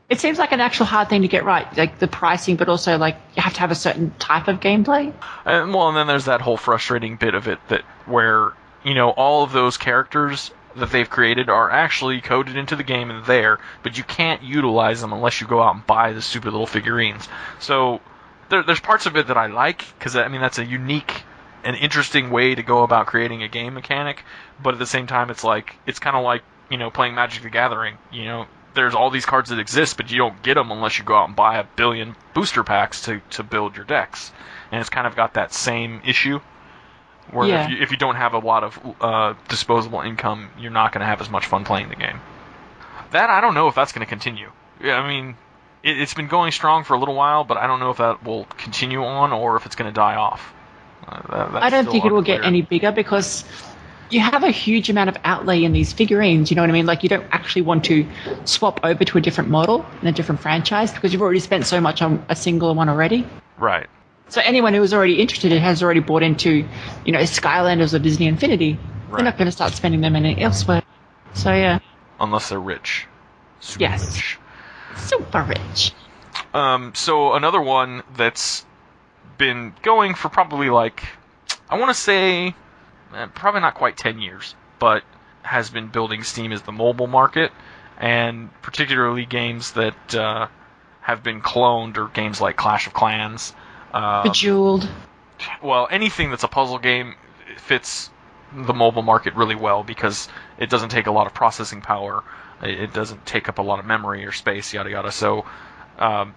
It seems like an actual hard thing to get right, like the pricing, but also, you have to have a certain type of gameplay. And then there's that whole frustrating bit of it where... all of those characters that they've created are actually coded into the game and there, but you can't utilize them unless you go out and buy the stupid little figurines. So there's parts of it that I like, because that's a unique and interesting way to go about creating a game mechanic, but at the same time it's kind of like playing Magic the Gathering. There's all these cards that exist, but you don't get them unless you go out and buy 1 billion booster packs to build your decks. And it's kind of got that same issue. Where if you don't have a lot of disposable income, you're not going to have as much fun playing the game. That, I don't know if that's going to continue. Yeah, it's been going strong for a little while, but I don't know if that will continue on or if it's going to die off. I don't think it will get any bigger because you have a huge amount of outlay in these figurines, you know what I mean? You don't actually want to swap over to a different model in a different franchise because you've already spent so much on a single one already. Right. So anyone who is already interested has already bought into, Skylanders or Disney Infinity. Right. They're not going to start spending them elsewhere. So, yeah. Unless they're rich. Super rich. Super rich. So another one that's been going for probably I want to say, probably not quite 10 years, but has been building steam is the mobile market, and particularly games that have been cloned, or games like Clash of Clans. Bejeweled. Well, anything that's a puzzle game fits the mobile market really well because it doesn't take a lot of processing power. It doesn't take up a lot of memory or space, yada yada. So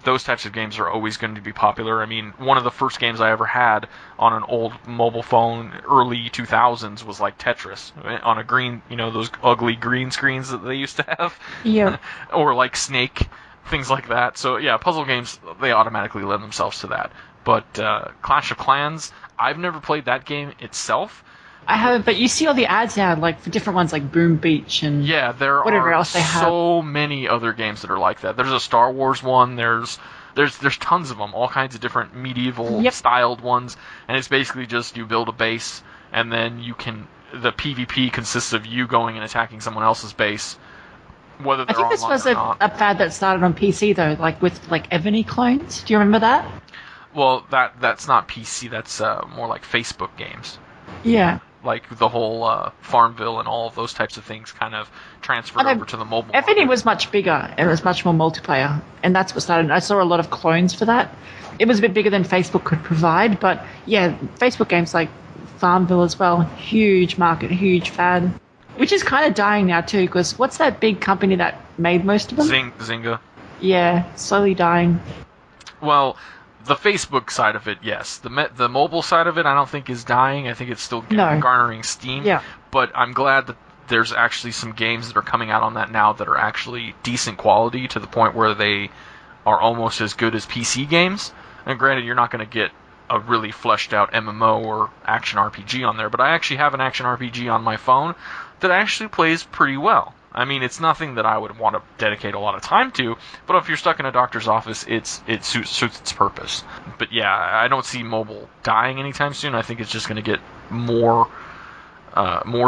those types of games are always going to be popular. I mean, one of the first games I ever had on an old mobile phone, early 2000s, was like Tetris on a green, those ugly green screens that they used to have. Yeah. Or like Snake, things like that. So yeah, puzzle games, they automatically lend themselves to that. But Clash of Clans, I've never played that game itself. I haven't, but you see all the ads now, like for different ones, like Boom Beach and there whatever are else they have. so many other games that are like that. There's a Star Wars one. There's tons of them, all kinds of different medieval styled ones, and it's basically just you build a base, and then the PvP consists of you going and attacking someone else's base, whether they're I think this online was or not. a fad that started on PC though, like with like Ebony clones. Do you remember that? Well, that's not PC. That's more like Facebook games. Yeah. Like the whole Farmville and all of those types of things kind of transferred over to the mobile Ebony market. was much bigger and it was much more multiplayer, and that's what started. I saw a lot of clones for that. It was a bit bigger than Facebook could provide, but yeah, Facebook games like Farmville as well, huge market, huge fad, which is kind of dying now too. Because what's that big company that made most of them? Zynga. Yeah, slowly dying. Well, the Facebook side of it, yes. The mobile side of it, I don't think is dying. I think it's still garnering steam. Yeah. But I'm glad that there's actually some games that are coming out on that now that are actually decent quality to the point where they are almost as good as PC games. And granted, you're not going to get a really fleshed out MMO or action RPG on there, but I actually have an action RPG on my phone that actually plays pretty well. I mean, it's nothing that I would want to dedicate a lot of time to, but if you're stuck in a doctor's office, it suits its purpose. But yeah, I don't see mobile dying anytime soon. I think it's just going to get more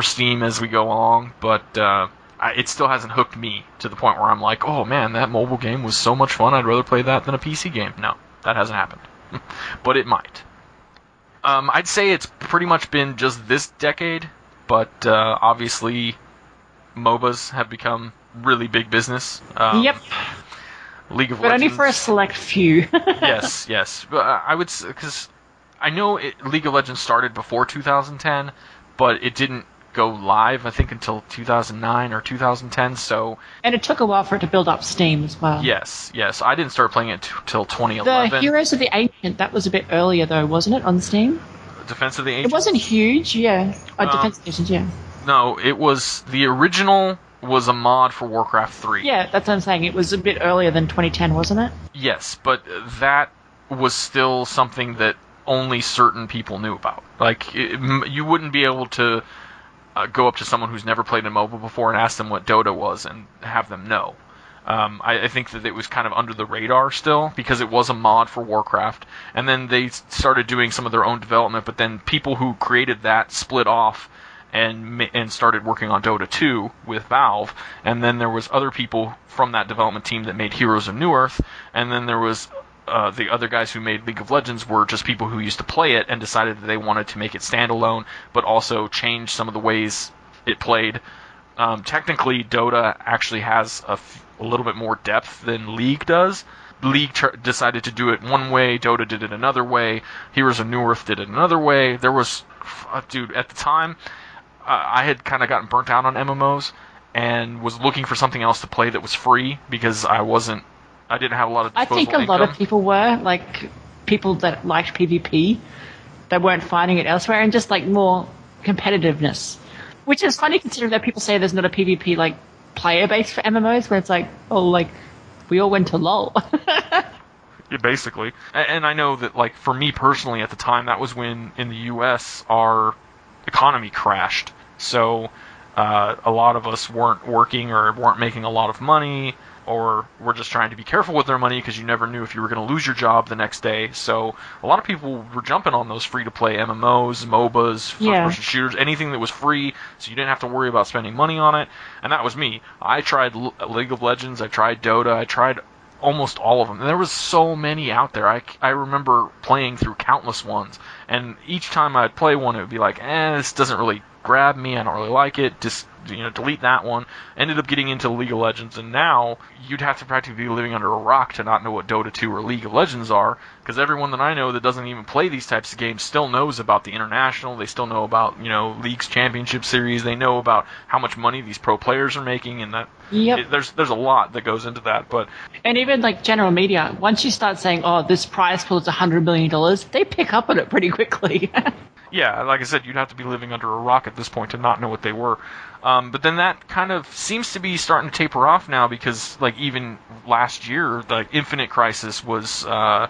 steam as we go along, but it still hasn't hooked me to the point where I'm like, oh man, that mobile game was so much fun, I'd rather play that than a PC game. No, that hasn't happened. But it might. I'd say it's pretty much been just this decade, but obviously MOBAs have become really big business. Yep. League of Legends. But only for a select few. Yes. But I would, because I know League of Legends started before 2010, but it didn't go live, I think, until 2009 or 2010. So. And it took a while for it to build up steam as well. Yes. I didn't start playing it till 2011. The Heroes of the Ancient, that was a bit earlier though, wasn't it, on Steam? Defense of the Ancients? It wasn't huge, yeah. Defense of the Ancients, yeah. No, it was the original was a mod for Warcraft 3. Yeah, that's what I'm saying. It was a bit earlier than 2010, wasn't it? Yes, but that was still something that only certain people knew about. Like, you wouldn't be able to go up to someone who's never played a MOBA before and ask them what Dota was and have them know. I think that it was kind of under the radar still because it was a mod for Warcraft, and then they started doing some of their own development, but then people who created that split off and started working on Dota 2 with Valve, and then there was other people from that development team that made Heroes of Newerth, and then there was the other guys who made League of Legends were just people who used to play it and decided that they wanted to make it standalone, but also change some of the ways it played. Technically, Dota actually has a little bit more depth than League does. League decided to do it one way, Dota did it another way, Heroes of Newerth did it another way. There was, dude, at the time, I had kind of gotten burnt out on MMOs and was looking for something else to play that was free because I didn't have a lot of disposable I think a lot of people were, like, people that liked PvP, they weren't finding it elsewhere, and just, like, more competitiveness. Which is funny considering that people say there's not a PvP, like, player base for MMOs, where it's like, oh, like, we all went to LoL. Yeah, basically. And I know that, like, for me personally at the time, that was when, in the US, our economy crashed. So a lot of us weren't working or weren't making a lot of money, or were just trying to be careful with their money because you never knew if you were going to lose your job the next day. So a lot of people were jumping on those free-to-play MMOs, MOBAs, first-person shooters, anything that was free, so you didn't have to worry about spending money on it. And that was me. I tried League of Legends, I tried Dota, I tried almost all of them. And there was so many out there. I remember playing through countless ones, and each time I'd play one, it would be like, this doesn't really grab me, I don't really like it, just delete that one. Ended up getting into League of Legends, and now you'd have to practically be living under a rock to not know what Dota 2 or League of Legends are, because everyone that I know that doesn't even play these types of games still knows about the International, they still know about, League's Championship Series, they know about how much money these pro players are making, and that there's a lot that goes into that. But and even like general media, once you start saying, oh, this prize pool is $100 million, they pick up on it pretty quickly. Yeah, like I said, you'd have to be living under a rock at this point to not know what they were. But then that kind of seems to be starting to taper off now, because like even last year, the Infinite Crisis was a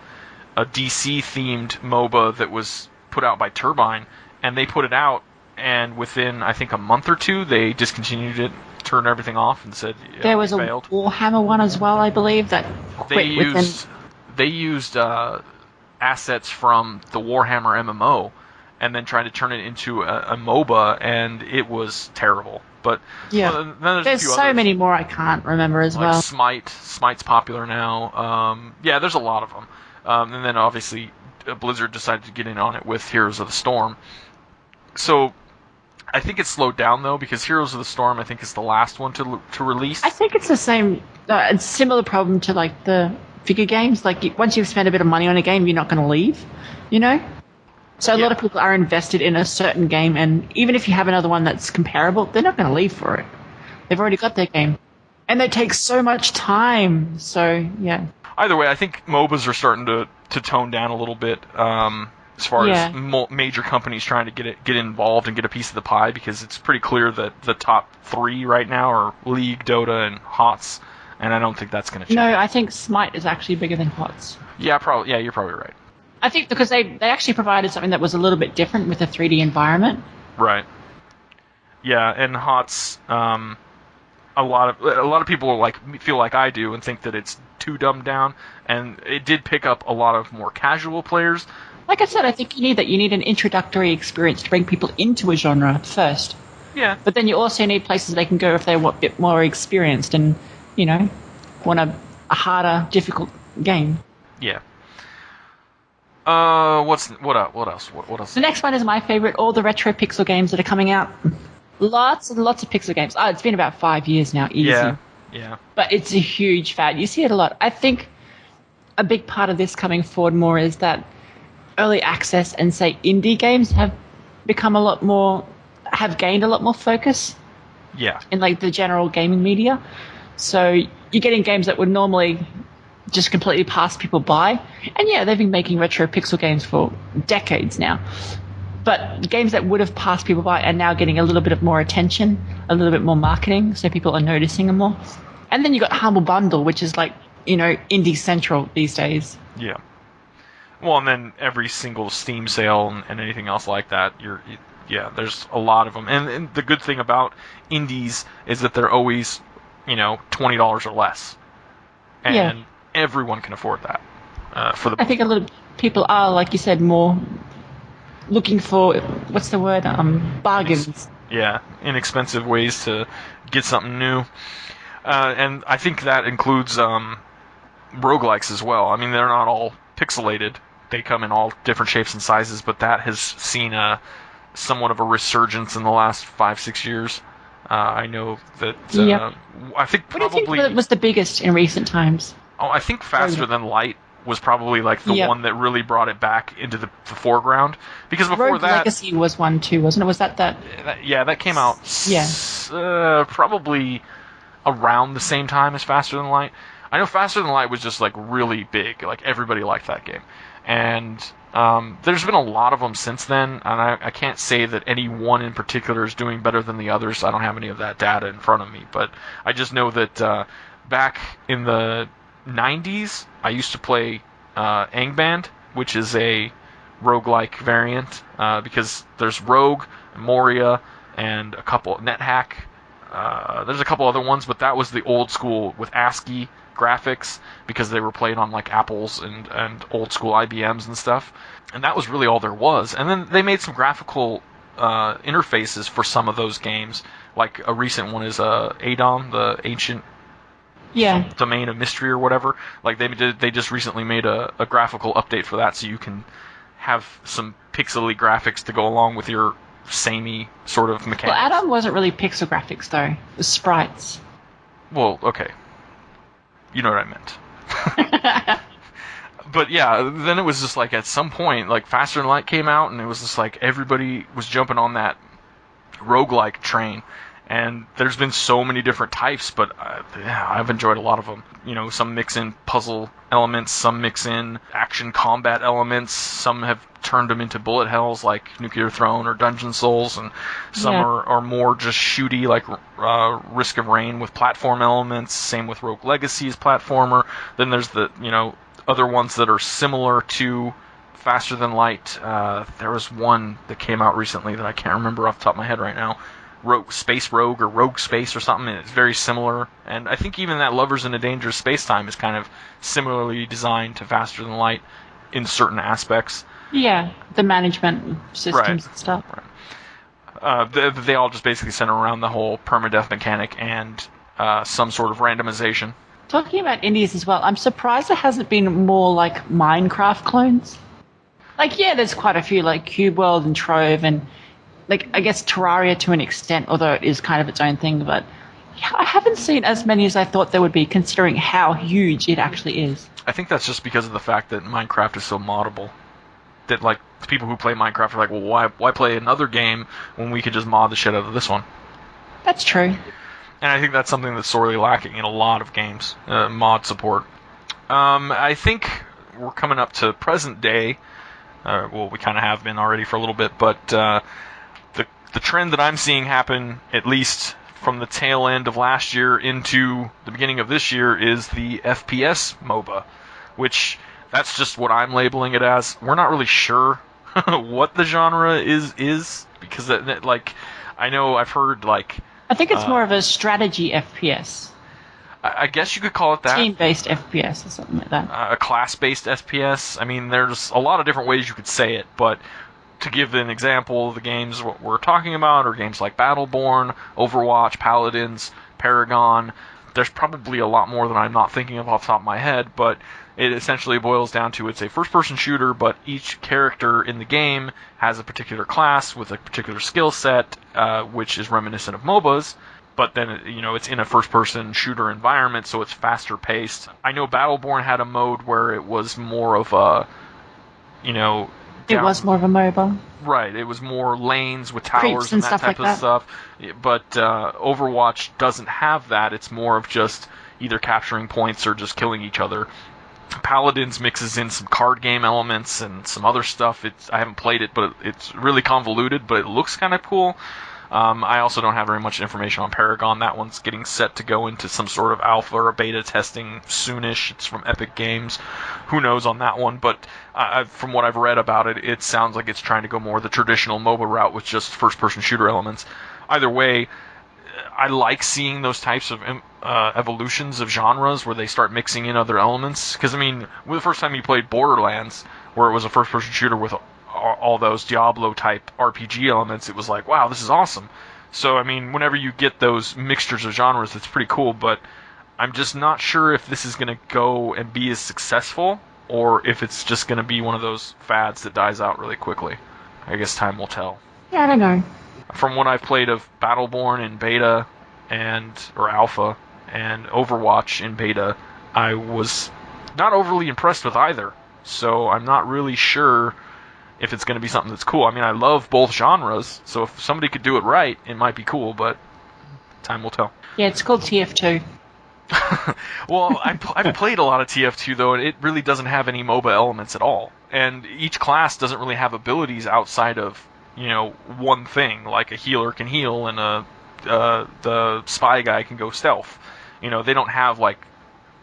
DC-themed MOBA that was put out by Turbine, and they put it out, and within, I think, a month or two, they discontinued it, turned everything off, and said there was failed. A Warhammer one as well, I believe, that They used assets from the Warhammer MMO, and then tried to turn it into a MOBA, and it was terrible. But yeah, then there's a few so others, many more I can't remember as well. Smite's popular now. Yeah, there's a lot of them. And then obviously Blizzard decided to get in on it with Heroes of the Storm. So I think it's slowed down though, because Heroes of the Storm I think is the last one to release. I think it's the same, similar problem to like the figure games. Like once you've spent a bit of money on a game, you're not going to leave, So a lot of people are invested in a certain game, and even if you have another one that's comparable, they're not going to leave for it. They've already got their game. And they take so much time, so yeah. Either way, I think MOBAs are starting to tone down a little bit, as far as major companies trying to get involved and get a piece of the pie, because it's pretty clear that the top three right now are League, Dota, and HOTS, and I don't think that's going to change. No, I think Smite is actually bigger than HOTS. Yeah, probably. Yeah, you're probably right. I think because they actually provided something that was a little bit different with a 3D environment. Right. Yeah, and HOTS, a lot of people feel like I do and think that it's too dumbed down, and it did pick up a lot of more casual players. Like I said, I think you need that. You need an introductory experience to bring people into a genre first. Yeah. But then you also need places they can go if they want a bit more experienced and, want a harder, difficult game. Yeah. What else? What else? The next one is my favorite, all the retro pixel games that are coming out. Lots and lots of pixel games. Oh, it's been about 5 years now, easy. Yeah. But it's a huge fad. You see it a lot. I think a big part of this coming forward more is that early access and, say, indie games have gained a lot more focus. Yeah. In, like, the general gaming media. So you're getting games that would normally just completely pass people by. And yeah, they've been making retro pixel games for decades now. But games that would have passed people by are now getting a little bit of more attention, a little bit more marketing, so people are noticing them more. And then you got Humble Bundle, which is like, indie central these days. Yeah. Well, and then every single Steam sale and anything else like that, there's a lot of them. And the good thing about indies is that they're always, $20 or less. And everyone can afford that. I think a lot of people are, like you said, more looking for, what's the word, bargains. Inexpensive ways to get something new. And I think that includes roguelikes as well. I mean, they're not all pixelated. They come in all different shapes and sizes, but that has seen somewhat of a resurgence in the last 5-6 years. I know that. I think probably. What do you think was the biggest in recent times? Oh, I think Faster Than Light was probably like the one that really brought it back into the foreground, because before Rogue that, Legacy was one too, wasn't it? Was that? That came out. Probably around the same time as Faster Than Light. I know Faster Than Light was just like really big, like everybody liked that game, and there's been a lot of them since then, and I can't say that any one in particular is doing better than the others. I don't have any of that data in front of me, but I just know that back in the 90s, I used to play Angband, which is a roguelike variant, because there's Rogue, Moria, and a couple NetHack. There's a couple other ones, but that was the old school with ASCII graphics, because they were played on like Apples and old school IBMs and stuff. And that was really all there was. And then they made some graphical interfaces for some of those games. Like a recent one is ADOM, the Ancient Domain of Mystery or whatever. Like they just recently made a graphical update for that, so you can have some pixely graphics to go along with your samey sort of mechanics. Well, Adam wasn't really pixel graphics though; it was sprites. Well, okay, you know what I meant. But yeah, then it was just like at some point, like Faster Than Light came out, and it was just like everybody was jumping on that roguelike train. And there's been so many different types, but yeah, I've enjoyed a lot of them. You know, some mix in puzzle elements, some mix in action combat elements, some have turned them into bullet hells like Nuclear Throne or Dungeon Souls, and some are more just shooty like Risk of Rain with platform elements. Same with Rogue Legacy's platformer. Then there's the, you know, other ones that are similar to Faster Than Light. There was one that came out recently that I can't remember off the top of my head right now. Space Rogue or Rogue Space or something, and it's very similar. And I think even that Lovers in a Dangerous Space-Time is kind of similarly designed to Faster Than Light in certain aspects. Yeah, the management systems and stuff. Right. They all just basically center around the whole permadeath mechanic and some sort of randomization. Talking about indies as well, I'm surprised there hasn't been more like Minecraft clones. Like, yeah, there's quite a few, like Cube World and Trove, and like, I guess Terraria to an extent, although it is kind of its own thing, but yeah, I haven't seen as many as I thought there would be, considering how huge it actually is. I think that's just because of the fact that Minecraft is so moddable. That, like, people who play Minecraft are like, well, why play another game when we could just mod the shit out of this one? That's true. And I think that's something that's sorely lacking in a lot of games, mod support. I think we're coming up to present day. Well, we kind of have been already for a little bit, but the trend that I'm seeing happen, at least from the tail end of last year into the beginning of this year, is the FPS MOBA, which that's just what I'm labeling it as. We're not really sure what the genre is because like, I know I've heard like, I think it's more of a strategy FPS. I guess you could call it that. Team-based FPS or something like that. A class-based FPS. I mean, there's a lot of different ways you could say it, but to give an example, the games we're talking about are games like Battleborn, Overwatch, Paladins, Paragon. There's probably a lot more that I'm not thinking of off the top of my head, but it essentially boils down to it's a first-person shooter, but each character in the game has a particular class with a particular skill set, which is reminiscent of MOBAs. But then, you know, it's in a first-person shooter environment, so it's faster-paced. I know Battleborn had a mode where it was more of a, you know... It was more of a MOBA. Right, it was more lanes with towers and that stuff type like of stuff. But Overwatch doesn't have that. It's more of just either capturing points or just killing each other. Paladins mixes in some card game elements and some other stuff. I haven't played it, but it's really convoluted, but it looks kind of cool. I also don't have very much information on Paragon. That one's getting set to go into some sort of alpha or beta testing soonish. It's from Epic Games. Who knows on that one? But from what I've read about it, it sounds like it's trying to go more the traditional MOBA route with just first-person shooter elements. Either way, I like seeing those types of evolutions of genres where they start mixing in other elements. Because, I mean, the first time you played Borderlands, where it was a first-person shooter with all those Diablo-type RPG elements, it was like, wow, this is awesome. So, I mean, whenever you get those mixtures of genres, it's pretty cool, but I'm just not sure if this is going to go and be as successful, or if it's just going to be one of those fads that dies out really quickly. I guess time will tell. Yeah, I don't know. From what I've played of Battleborn in beta, or alpha, and Overwatch in beta, I was not overly impressed with either. So I'm not really sure if it's going to be something that's cool. I mean, I love both genres, so if somebody could do it right, it might be cool, but time will tell. Yeah, it's called TF2. Well, I've played a lot of TF2, though, and it really doesn't have any MOBA elements at all. And each class doesn't really have abilities outside of, you know, one thing. Like a healer can heal, and the spy guy can go stealth. You know, they don't have, like,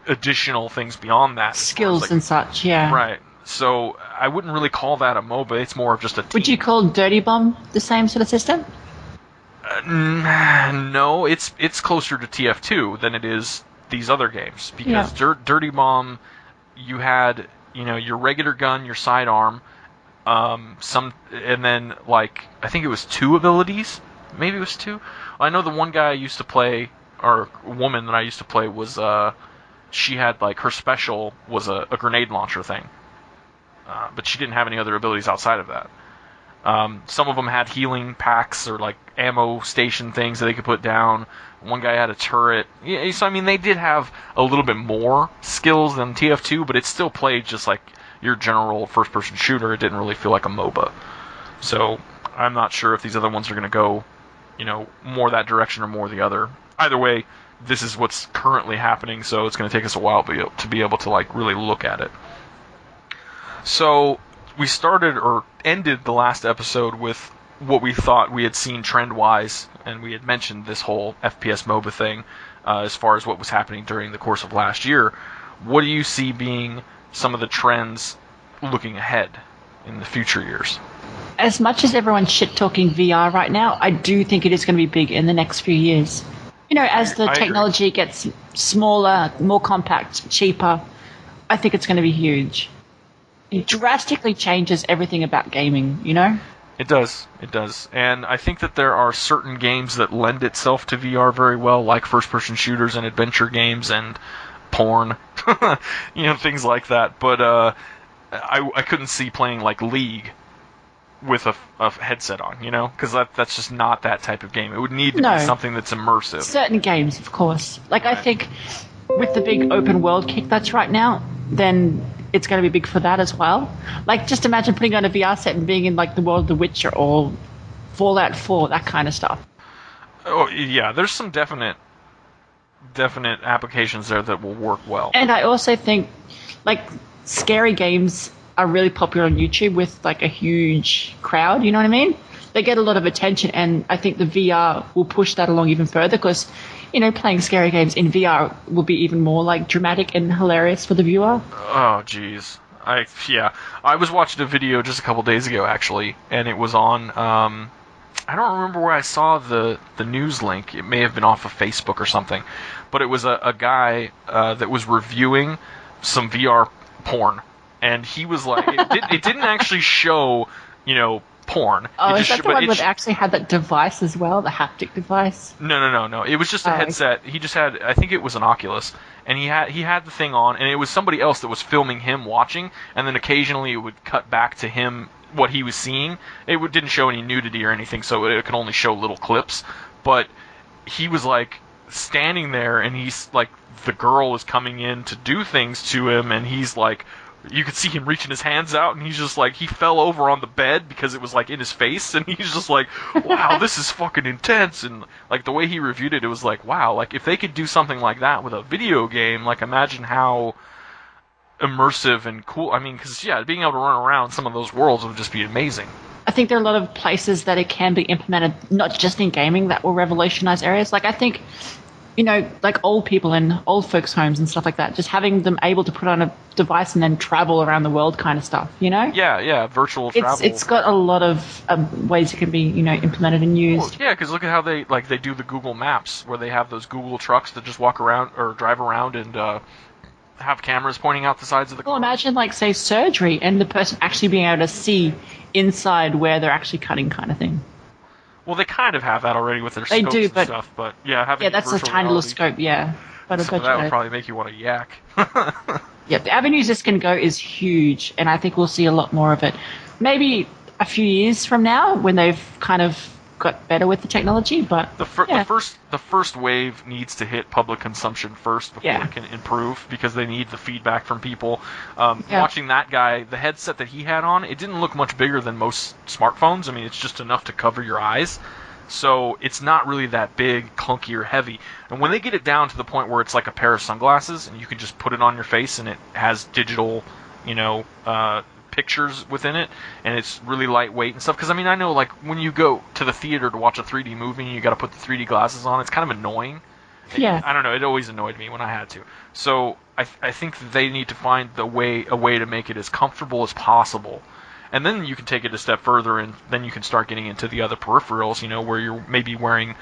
additional things beyond that. Skills and such, yeah. Right. So I wouldn't really call that a MOBA. It's more of just a team. Would you call Dirty Bomb the same sort of system? No, it's closer to TF2 than it is these other games. Because Dirty Bomb, you had, you know, your regular gun, your sidearm, and then, like, I think it was 2 abilities. Maybe it was 2. I know the one guy I used to play, or woman that I used to play, was she had, like, her special was a grenade launcher thing. But she didn't have any other abilities outside of that. Some of them had healing packs or like ammo station things that they could put down. One guy had a turret. Yeah, so I mean, they did have a little bit more skills than TF2, but it still played just like your general first-person shooter. It didn't really feel like a MOBA. So I'm not sure if these other ones are going to go, more that direction or more the other. Either way, this is what's currently happening, so it's going to take us a while to be able to like really look at it. So we started or ended the last episode with what we thought we had seen trend-wise, and we had mentioned this whole FPS MOBA thing as far as what was happening during the course of last year. What do you see being some of the trends looking ahead in the future years? As much as everyone's shit-talking VR right now, I do think it is going to be big in the next few years. As the technology gets smaller, more compact, cheaper, I think it's going to be huge. It drastically changes everything about gaming, It does. And I think that there are certain games that lend itself to VR very well, like first-person shooters and adventure games and porn, things like that. But I couldn't see playing like League with a headset on, because that's just not that type of game. It would need to be something that's immersive. Certain games, of course. Like, right. I think with the big open world kick that's right now, then it's going to be big for that as well. Like, just imagine putting on a VR set and being in like the world of The Witcher or Fallout 4, that kind of stuff. Oh yeah, there's some definite applications there that will work well. And I also think like scary games are really popular on YouTube with like a huge crowd, you know what I mean? They get a lot of attention, and I think the VR will push that along even further because, playing scary games in VR will be even more like dramatic and hilarious for the viewer. Oh, jeez. I was watching a video just a couple days ago, actually, and it was on, I don't remember where I saw the news link. It may have been off of Facebook or something, but it was a guy that was reviewing some VR porn. And he was like, it didn't actually show, porn. Oh, is that the one that actually had that device as well, the haptic device? No. It was just a headset. He just had, I think it was an Oculus, and he had the thing on, and it was somebody else that was filming him watching, and then occasionally it would cut back to him, what he was seeing. It didn't show any nudity or anything, so it could only show little clips. But he was like standing there, and he's like, the girl is coming in to do things to him, and he's like, you could see him reaching his hands out, and he's just like, he fell over on the bed because it was like in his face, and he's just like, wow, this is fucking intense. And like the way he reviewed it, it was like, wow, like if they could do something like that with a video game, like imagine how immersive and cool. I mean, because being able to run around some of those worlds would just be amazing. I think there are a lot of places that it can be implemented, not just in gaming, that will revolutionize areas. Like I think, like old people in old folks' homes and stuff like that, just having them able to put on a device and then travel around the world kind of stuff, Yeah, virtual travel. It's got a lot of ways it can be, implemented and used. Well, yeah, because look at how they do the Google Maps, where they have those Google trucks that just walk around or drive around and have cameras pointing out the sides of the car. Well, imagine, like, say, surgery and the person actually being able to see inside where they're actually cutting kind of thing. Well, they kind of have that already with their scopes and stuff, but having that's a tiny little scope, But so that would probably make you want to yak. Yeah, the avenues this can go is huge, and I think we'll see a lot more of it. Maybe a few years from now, when they've kind of got better with the technology, but the first wave needs to hit public consumption first before it can improve, because they need the feedback from people. Watching that guy, the headset that he had on, it didn't look much bigger than most smartphones. I mean, it's just enough to cover your eyes, so it's not really that big, clunky, or heavy. And when they get it down to the point where it's like a pair of sunglasses and you can just put it on your face and it has digital, pictures within it, and it's really lightweight and stuff. Because I mean, I know, like, when you go to the theater to watch a 3D movie and you got to put the 3D glasses on, it's kind of annoying. I don't know, it always annoyed me when I had to. So I think that they need to find a way to make it as comfortable as possible. And then you can take it a step further, and then you can start getting into the other peripherals, where you're maybe wearing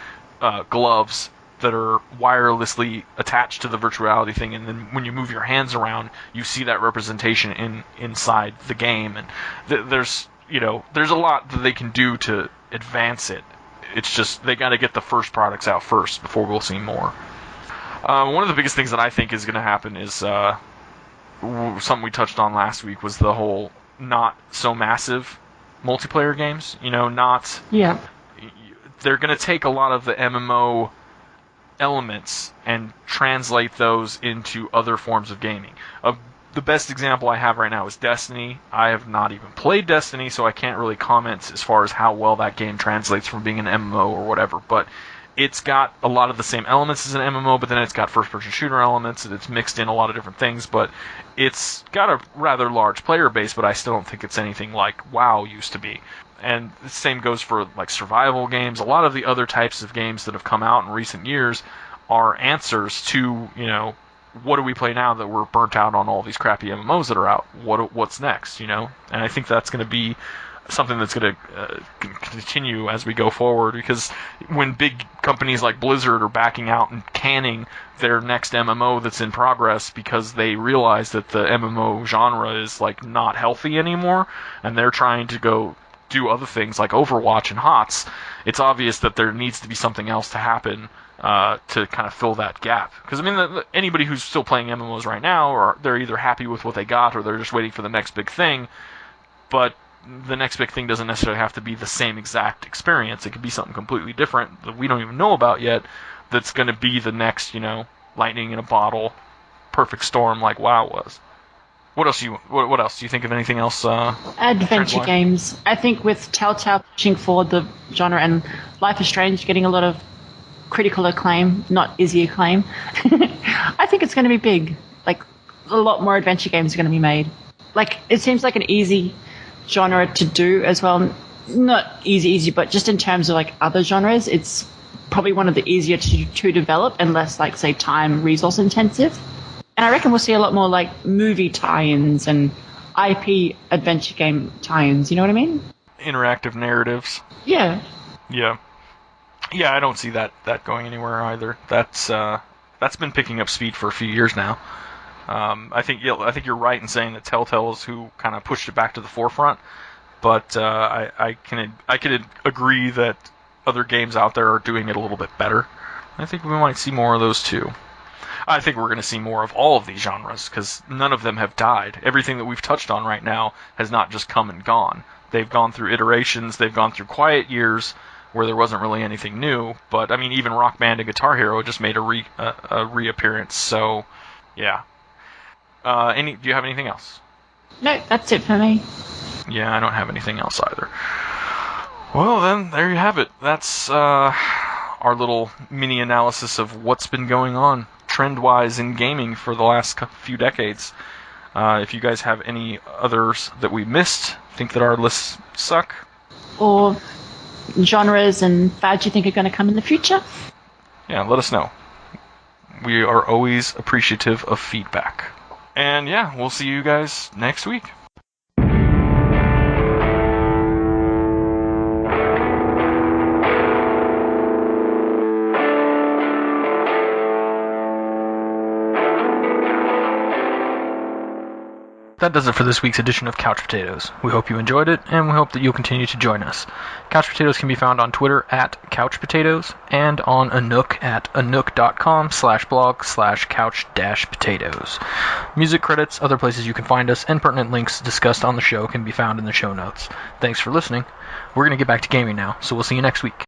gloves that are wirelessly attached to the virtual reality thing, and then when you move your hands around, you see that representation inside the game. And there's a lot that they can do to advance it. It's just they got to get the first products out first before we'll see more. One of the biggest things that I think is going to happen is something we touched on last week, was the whole not so massive multiplayer games. Not... Yeah. They're going to take a lot of the MMO elements and translate those into other forms of gaming. The best example I have right now is Destiny. I have not even played Destiny, so I can't really comment as far as how well that game translates from being an MMO or whatever, but it's got a lot of the same elements as an MMO, but then it's got first-person shooter elements, and it's mixed in a lot of different things, but it's got a rather large player base, but I still don't think it's anything like WoW used to be. And the same goes for like survival games. A lot of the other types of games that have come out in recent years are answers to, what do we play now that we're burnt out on all these crappy MMOs that are out? What's next, And I think that's going to be something that's going to continue as we go forward, because when big companies like Blizzard are backing out and canning their next MMO that's in progress because they realize that the MMO genre is like not healthy anymore, and they're trying to go do other things like Overwatch and HOTS, it's obvious that there needs to be something else to happen to kind of fill that gap. Because, anybody who's still playing MMOs right now, or they're either happy with what they got, or they're just waiting for the next big thing, but the next big thing doesn't necessarily have to be the same exact experience. It could be something completely different that we don't even know about yet, that's going to be the next, lightning in a bottle, perfect storm like WoW was. What else do you think of anything else? Adventure games. I think with Telltale pushing forward the genre and Life is Strange getting a lot of critical acclaim, not easy acclaim, I think it's going to be big. Like, a lot more adventure games are going to be made. Like, it seems like an easy genre to do as well. Not easy, but just in terms of like other genres, it's probably one of the easier to develop and less, like, say, time resource intensive. And I reckon we'll see a lot more like movie tie-ins and IP adventure game tie-ins, you know what I mean? Interactive narratives. Yeah. Yeah. Yeah, I don't see that going anywhere either. That's been picking up speed for a few years now. I think you're right in saying that Telltale is who kind of pushed it back to the forefront, but I can agree that other games out there are doing it a little bit better. I think we might see more of those too. I think we're going to see more of all of these genres, because none of them have died. Everything that we've touched on right now has not just come and gone. They've gone through iterations, they've gone through quiet years where there wasn't really anything new, but even Rock Band and Guitar Hero just made a reappearance, so yeah. Do you have anything else? No, that's it for me. Yeah, I don't have anything else either. Well then, there you have it. That's our little mini analysis of what's been going on trend-wise in gaming for the last few decades. If you guys have any others that we missed, think that our lists suck, or genres and fads you think are going to come in the future, yeah, let us know. We are always appreciative of feedback. And yeah, we'll see you guys next week. That does it for this week's edition of Couch Potatoes. We hope you enjoyed it, and we hope that you'll continue to join us. Couch Potatoes can be found on Twitter at Couch Potatoes, and on Anook at anook.com/blog/couch-potatoes. Music credits, other places you can find us, and pertinent links discussed on the show can be found in the show notes. Thanks for listening. We're going to get back to gaming now, so we'll see you next week.